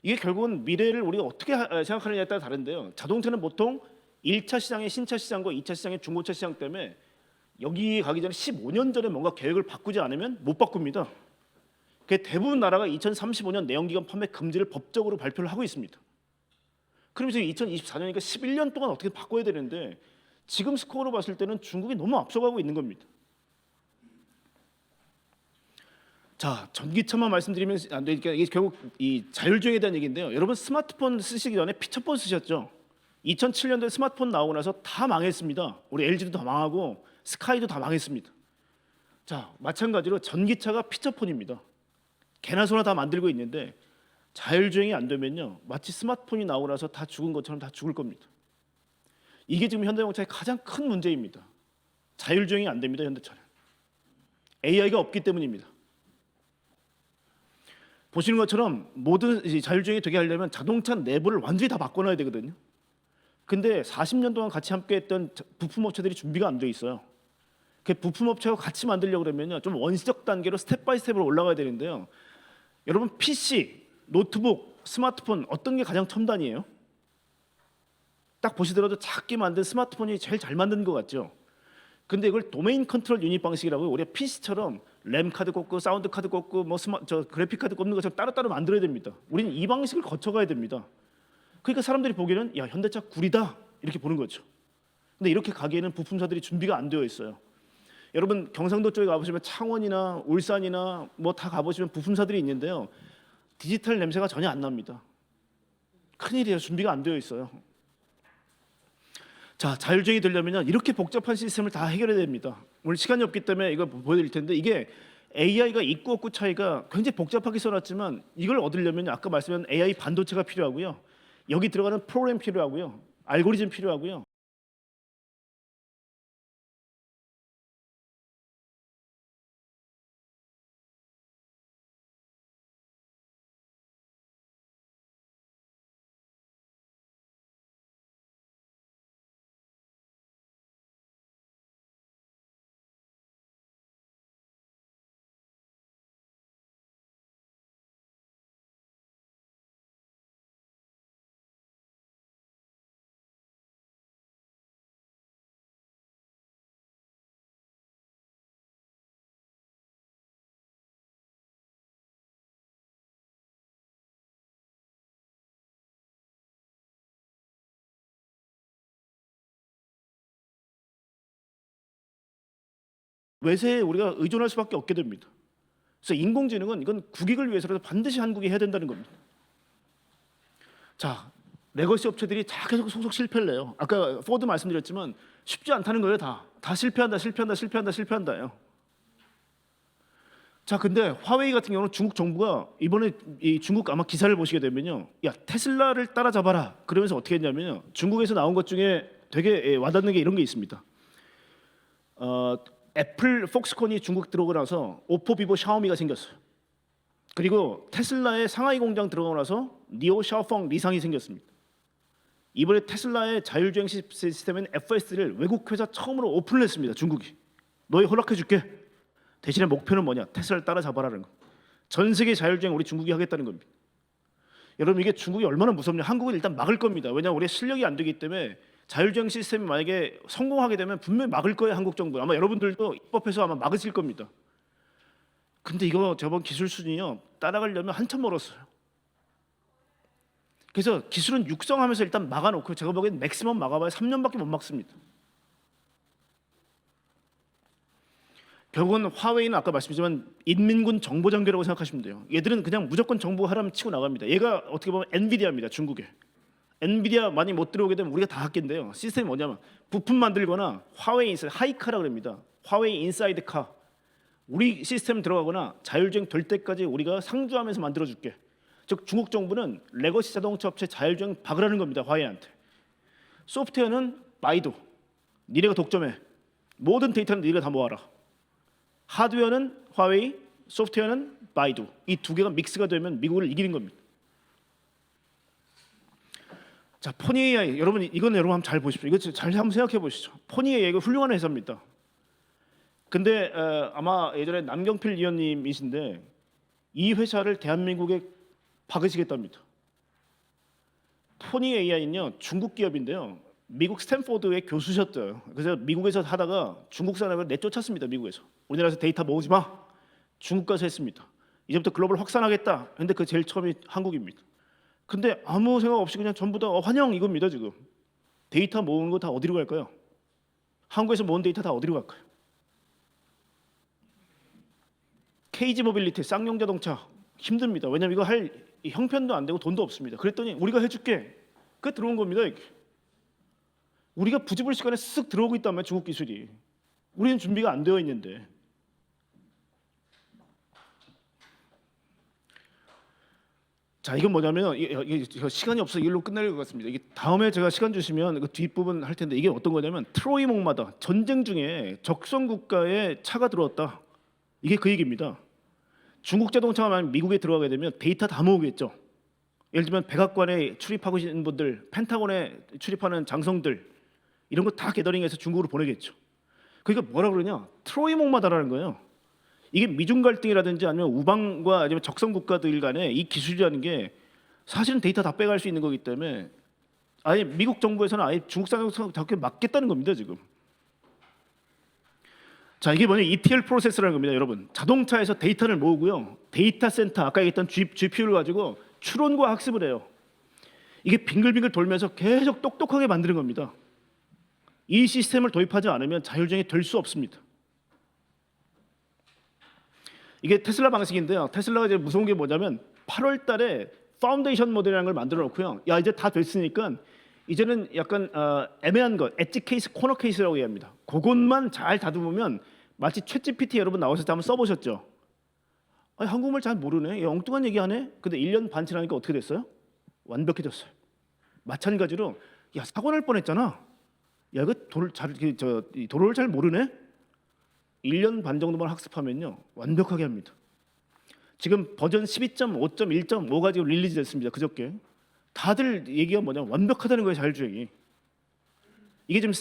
이게 결국은 미래를 우리가 어떻게 생각하느냐에 따라 다른데요. 자동차는 보통 1차 시장의 신차 시장과 2차 시장의 중고차 시장 때문에 여기 가기 전에 15년 전에 뭔가 계획을 바꾸지 않으면 못 바꿉니다. 그 대부분 나라가 2035년 내연기관 판매 금지를 법적으로 발표를 하고 있습니다. 그럼 지금 2024년이니까 11년 동안 어떻게 바꿔야 되는데 지금 스코어로 봤을 때는 중국이 너무 앞서가고 있는 겁니다. 자, 전기차만 말씀드리면 안 되니까 이게 결국 이 자율주행에 대한 얘기인데요. 여러분 스마트폰 쓰시기 전에 피처폰 쓰셨죠? 2007년도에 스마트폰 나오고 나서 다 망했습니다. 우리 LG도 다 망하고 스카이도 다 망했습니다. 자, 마찬가지로 전기차가 피처폰입니다. 개나 소나 다 만들고 있는데 자율주행이 안 되면요, 마치 스마트폰이 나오고 나서 다 죽은 것처럼 다 죽을 겁니다. 이게 지금 현대자동차의 가장 큰 문제입니다. 자율주행이 안 됩니다. 현대차는. AI가 없기 때문입니다. 보시는 것처럼 모든 자율주행이 되게 하려면 자동차 내부를 완전히 다 바꿔놔야 되거든요. 근데 40년 동안 같이 함께했던 부품업체들이 준비가 안 돼 있어요. 그 부품업체와 같이 만들려고 그러면요, 좀 원시적 단계로 스텝 바이 스텝으로 올라가야 되는데요. 여러분 PC, 노트북, 스마트폰 어떤 게 가장 첨단이에요? 딱 보시더라도 작게 만든 스마트폰이 제일 잘 만든 것 같죠. 근데 이걸 도메인 컨트롤 유닛 방식이라고 우리가 PC처럼 램 카드 꽂고 사운드 카드 꽂고 뭐 그래픽 카드 꽂는 것처럼 따로따로 만들어야 됩니다. 우리는 이 방식을 거쳐가야 됩니다. 그러니까 사람들이 보기에는 야 현대차 구리다 이렇게 보는 거죠. 근데 이렇게 가기에는 부품사들이 준비가 안 되어 있어요. 여러분 경상도 쪽에 가보시면 창원이나 울산이나 뭐 다 가보시면 부품사들이 있는데요. 디지털 냄새가 전혀 안 납니다. 큰일이에요. 준비가 안 되어 있어요. 자, 자율주행이 되려면요, 이렇게 복잡한 시스템을 다 해결해야 됩니다. 오늘 시간이 없기 때문에 이걸 보여드릴 텐데 이게 AI가 있고 없고 차이가 굉장히 복잡하게 써놨지만 이걸 얻으려면 아까 말씀한 AI 반도체가 필요하고요. 여기 들어가는 프로그램 필요하고요. 알고리즘 필요하고요. 외세에 우리가 의존할 수밖에 없게 됩니다. 그래서 인공지능은 이건 국익을 위해서라도 반드시 한국이 해야 된다는 겁니다. 자, 레거시 업체들이 다 계속 속속 실패를 해요. 아까 포드 말씀드렸지만 쉽지 않다는 거예요. 다 실패한다요. 자, 근데 화웨이 같은 경우는 중국 정부가 이번에 이 중국 아마 기사를 보시게 되면요, 야 테슬라를 따라잡아라. 그러면서 어떻게 했냐면요, 중국에서 나온 것 중에 되게 와닿는 게 이런 게 있습니다. 애플, 폭스콘이 중국 들어오고 나서 오포, 비보, 샤오미가 생겼어요. 그리고 테슬라의 상하이 공장 들어가고 나서 니오, 샤오펑, 리상이 생겼습니다. 이번에 테슬라의 자율주행 시스템인 FS를 외국 회사 처음으로 오픈을 했습니다. 중국이. 너희 허락해줄게. 대신에 목표는 뭐냐? 테슬라를 따라잡아라는 거. 전 세계 자율주행 우리 중국이 하겠다는 겁니다. 여러분 이게 중국이 얼마나 무섭냐? 한국은 일단 막을 겁니다. 왜냐 우리 실력이 안 되기 때문에 자율주행 시스템이 만약에 성공하게 되면 분명히 막을 거예요. 한국 정부. 아마 여러분들도 입법해서 아마 막으실 겁니다. 근데 이거 저번 기술 수준이요, 따라가려면 한참 멀었어요. 그래서 기술은 육성하면서 일단 막아놓고, 제가 보기엔 맥시멈 막아봐야 3년밖에 못 막습니다. 결국은 화웨이는 아까 말씀드렸지만 인민군 정보장교라고 생각하시면 돼요. 얘들은 그냥 무조건 정보하라면 치고 나갑니다. 얘가 어떻게 보면 엔비디아입니다. 중국에. 엔비디아 많이 못 들어오게 되면 우리가 다 할게인데요. 시스템이 뭐냐면 부품 만들거나 화웨이 인사이드 하이카라 그럽니다. 화웨이 인사이드 카. 우리 시스템 들어가거나 자율주행 될 때까지 우리가 상주하면서 만들어줄게. 즉 중국 정부는 레거시 자동차 업체 자율주행 박으라는 겁니다. 화웨이한테. 소프트웨어는 바이두. 니네가 독점해. 모든 데이터는 니네가 다 모아라. 하드웨어는 화웨이, 소프트웨어는 바이두. 이 두 개가 믹스가 되면 미국을 이기는 겁니다. 자, 포니 AI 여러분 이건 여러분 한번 잘 보십시오. 이거 잘 한번 생각해 보시죠. 포니 AI 이거 훌륭한 회사입니다. 근데 아마 예전에 남경필 위원님이신데 이 회사를 대한민국에 박으시겠답니다. 포니 AI는요 중국 기업인데요. 미국 스탠포드의 교수셨어요. 그래서 미국에서 하다가 중국 사람을 내쫓았습니다. 미국에서. 우리나라에서 데이터 모으지 마. 중국 가서 했습니다. 이제부터 글로벌 확산하겠다. 근데 그 제일 처음이 한국입니다. 근데 아무 생각 없이 그냥 전부 다 환영 이겁니다. 지금 데이터 모으는 거 다 어디로 갈까요? 한국에서 모은 데이터 다 어디로 갈까요? KG 모빌리티, 쌍용 자동차 힘듭니다. 왜냐면 이거 할 형편도 안 되고 돈도 없습니다. 그랬더니 우리가 해줄게. 그 들어온 겁니다. 이렇게. 우리가 부집을 시간에 쓱 들어오고 있단 말이에요. 중국 기술이. 우리는 준비가 안 되어 있는데. 자, 이건 뭐냐면 이게 시간이 없어 이걸로 끝낼 것 같습니다. 이게 다음에 제가 시간 주시면 그 뒷부분 할 텐데 이게 어떤 거냐면 트로이 목마다 전쟁 중에 적성 국가에 차가 들어왔다. 이게 그 얘기입니다. 중국 자동차가 만약 미국에 들어가게 되면 데이터 다 모으겠죠. 예를 들면 백악관에 출입하고 있는 분들, 펜타곤에 출입하는 장성들 이런 거 다 게더링해서 중국으로 보내겠죠. 그러니까 뭐라 그러냐? 트로이 목마다라는 거예요. 이게 미중 갈등이라든지 아니면 우방과 아니면 적성 국가들 간에 이 기술이라는 게 사실은 데이터 다 빼갈 수 있는 거기 때문에 아예 미국 정부에서는 아예 중국 산업을 다 막겠다는 겁니다 지금. 자, 이게 뭐냐? ETL 프로세스라는 겁니다, 여러분. 자동차에서 데이터를 모으고요. 데이터 센터 아까 얘기했던 GPU를 가지고 추론과 학습을 해요. 이게 빙글빙글 돌면서 계속 똑똑하게 만드는 겁니다. 이 시스템을 도입하지 않으면 자율주행이 될 수 없습니다. 이게 테슬라 방식인데요. 테슬라가 이제 무서운 게 뭐냐면 8월 달에 파운데이션 모델이라는 걸 만들어 놓고요. 야, 이제 다 됐으니까 이제는 약간 애매한 것, 엣지 케이스, 코너 케이스라고 얘기합니다. 그것만 잘 다듬으면 마치 챗GPT 여러분 나오셨을 때 한번 써보셨죠? 아니, 한국말 잘 모르네. 엉뚱한 얘기하네. 근데 1년 반 지나니까 어떻게 됐어요? 완벽해졌어요. 마찬가지로 야, 사고 날 뻔했잖아. 야, 이거 도로를 잘 모르네. 1년 반 정도만 학습하면요 완벽하게 합니다. 지금 버전 12.5.1.5가 지금 릴리즈 됐습니다. 그저께. 다들 얘기가 뭐냐면 완벽하다는 거예요, 자율주행이. 이게 지금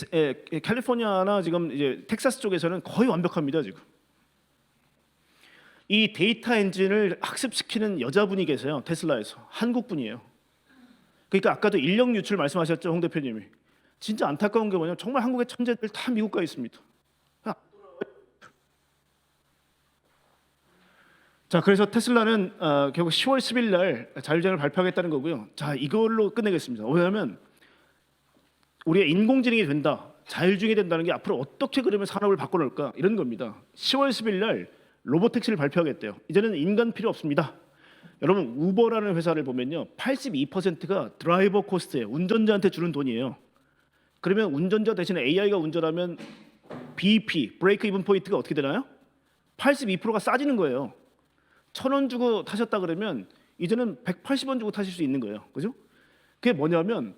캘리포니아나 지금 이제 텍사스 쪽에서는 거의 완벽합니다, 지금. 이 데이터 엔진을 학습시키는 여자분이 계세요, 테슬라에서. 한국 분이에요. 그러니까 아까도 인력 유출 말씀하셨죠, 홍 대표님이. 진짜 안타까운 게 뭐냐면 정말 한국의 천재들 다 미국 가 있습니다. 자, 그래서 테슬라는 결국 10월 10일 날 자율주행을 발표하겠다는 거고요. 자, 이걸로 끝내겠습니다. 왜냐하면 우리가 인공지능이 된다, 자율주행이 된다는 게 앞으로 어떻게 그러면 산업을 바꿔놓을까 이런 겁니다. 10월 10일 날 로보택시를 발표하겠대요. 이제는 인간 필요 없습니다. 여러분 우버라는 회사를 보면요, 82%가 드라이버 코스트예요. 운전자한테 주는 돈이에요. 그러면 운전자 대신에 AI가 운전하면 BP, 브레이크 이븐 포인트가 어떻게 되나요? 82%가 싸지는 거예요. 1,000원 주고 타셨다 그러면 이제는 180원 주고 타실 수 있는 거예요. 그죠? 그게 뭐냐면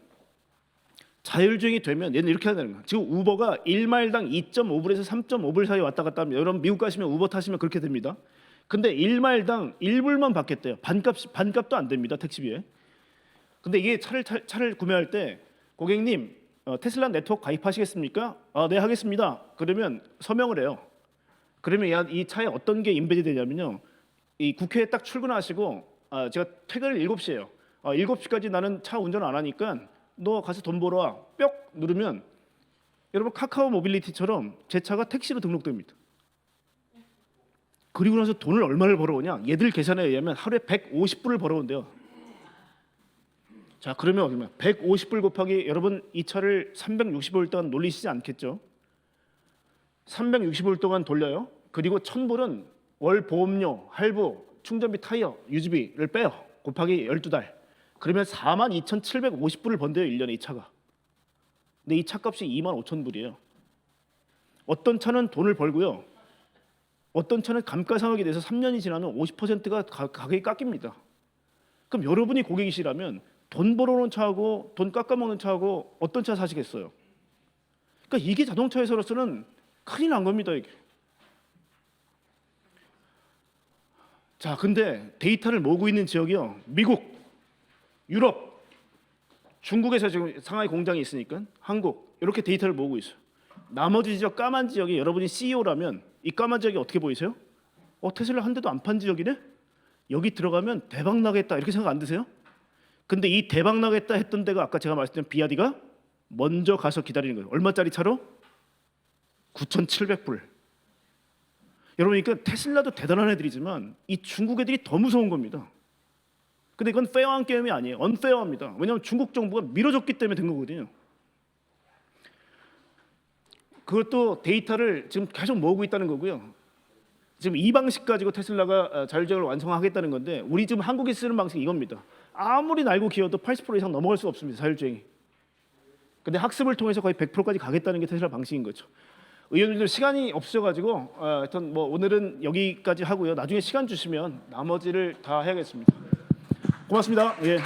자율주행이 되면 얘는 이렇게 하는 거예요. 지금 우버가 1마일당 2.5불에서 3.5불 사이 왔다 갔다 하면, 여러분 미국 가시면 우버 타시면 그렇게 됩니다. 근데 1마일당 1불만 받겠대요. 반값도 안 됩니다. 택시비에. 근데 이게 차를 구매할 때 고객님 테슬라 네트워크 가입하시겠습니까? 아, 네 하겠습니다. 그러면 서명을 해요. 그러면 이 차에 어떤 게 인베디 되냐면요, 이 국회에 딱 출근하시고 제가 퇴근을 7시에요. 7시까지 나는 차 운전 안 하니까 너 가서 돈 벌어 와. 뿅 누르면 여러분 카카오 모빌리티처럼 제 차가 택시로 등록됩니다. 그리고 나서 돈을 얼마를 벌어오냐? 얘들 계산에 의하면 하루에 150불을 벌어온대요. 자, 그러면 얼마? 150불 곱하기, 여러분 이 차를 365일 동안 놀리시지 않겠죠? 365일 동안 돌려요. 그리고 1,000불은 월 보험료, 할부, 충전비, 타이어, 유지비를 빼요. 곱하기 12달. 그러면 42,750불을 번대요, 1년에 이 차가. 근데 이 차값이 25,000불이에요. 어떤 차는 돈을 벌고요, 어떤 차는 감가상각이 돼서 3년이 지나면 50%가 가격이 깎입니다. 그럼 여러분이 고객이시라면 돈 벌어오는 차하고 돈 깎아먹는 차하고 어떤 차 사시겠어요? 그러니까 이게 자동차 회사로서는 큰일 난 겁니다, 이게. 자, 근데 데이터를 모으고 있는 지역이요, 미국, 유럽, 중국에서 지금 상하이 공장이 있으니까 한국, 이렇게 데이터를 모으고 있어요. 나머지 지역, 까만 지역이, 여러분이 CEO라면 이 까만 지역이 어떻게 보이세요? 테슬라 한 대도 안 판 지역이네? 여기 들어가면 대박 나겠다, 이렇게 생각 안 드세요? 근데 이 대박 나겠다 했던 데가 아까 제가 말씀드린 비아디가 먼저 가서 기다리는 거예요. 얼마짜리 차로? 9,700불. 여러분, 그러니까 테슬라도 대단한 애들이지만 이 중국 애들이 더 무서운 겁니다. 근데 이건 페어한 게임이 아니에요. 언페어합니다. 왜냐하면 중국 정부가 밀어줬기 때문에 된 거거든요. 그것도 데이터를 지금 계속 모으고 있다는 거고요. 지금 이 방식 가지고 테슬라가 자율주행을 완성하겠다는 건데, 우리 지금 한국이 쓰는 방식이 이겁니다. 아무리 날고 기어도 80% 이상 넘어갈 수 없습니다, 자율주행이. 근데 학습을 통해서 거의 100%까지 가겠다는 게 테슬라 방식인 거죠. 의원님들 시간이 없어가지고 하여튼 뭐 오늘은 여기까지 하고요. 나중에 시간 주시면 나머지를 다 해야겠습니다. 고맙습니다. 예.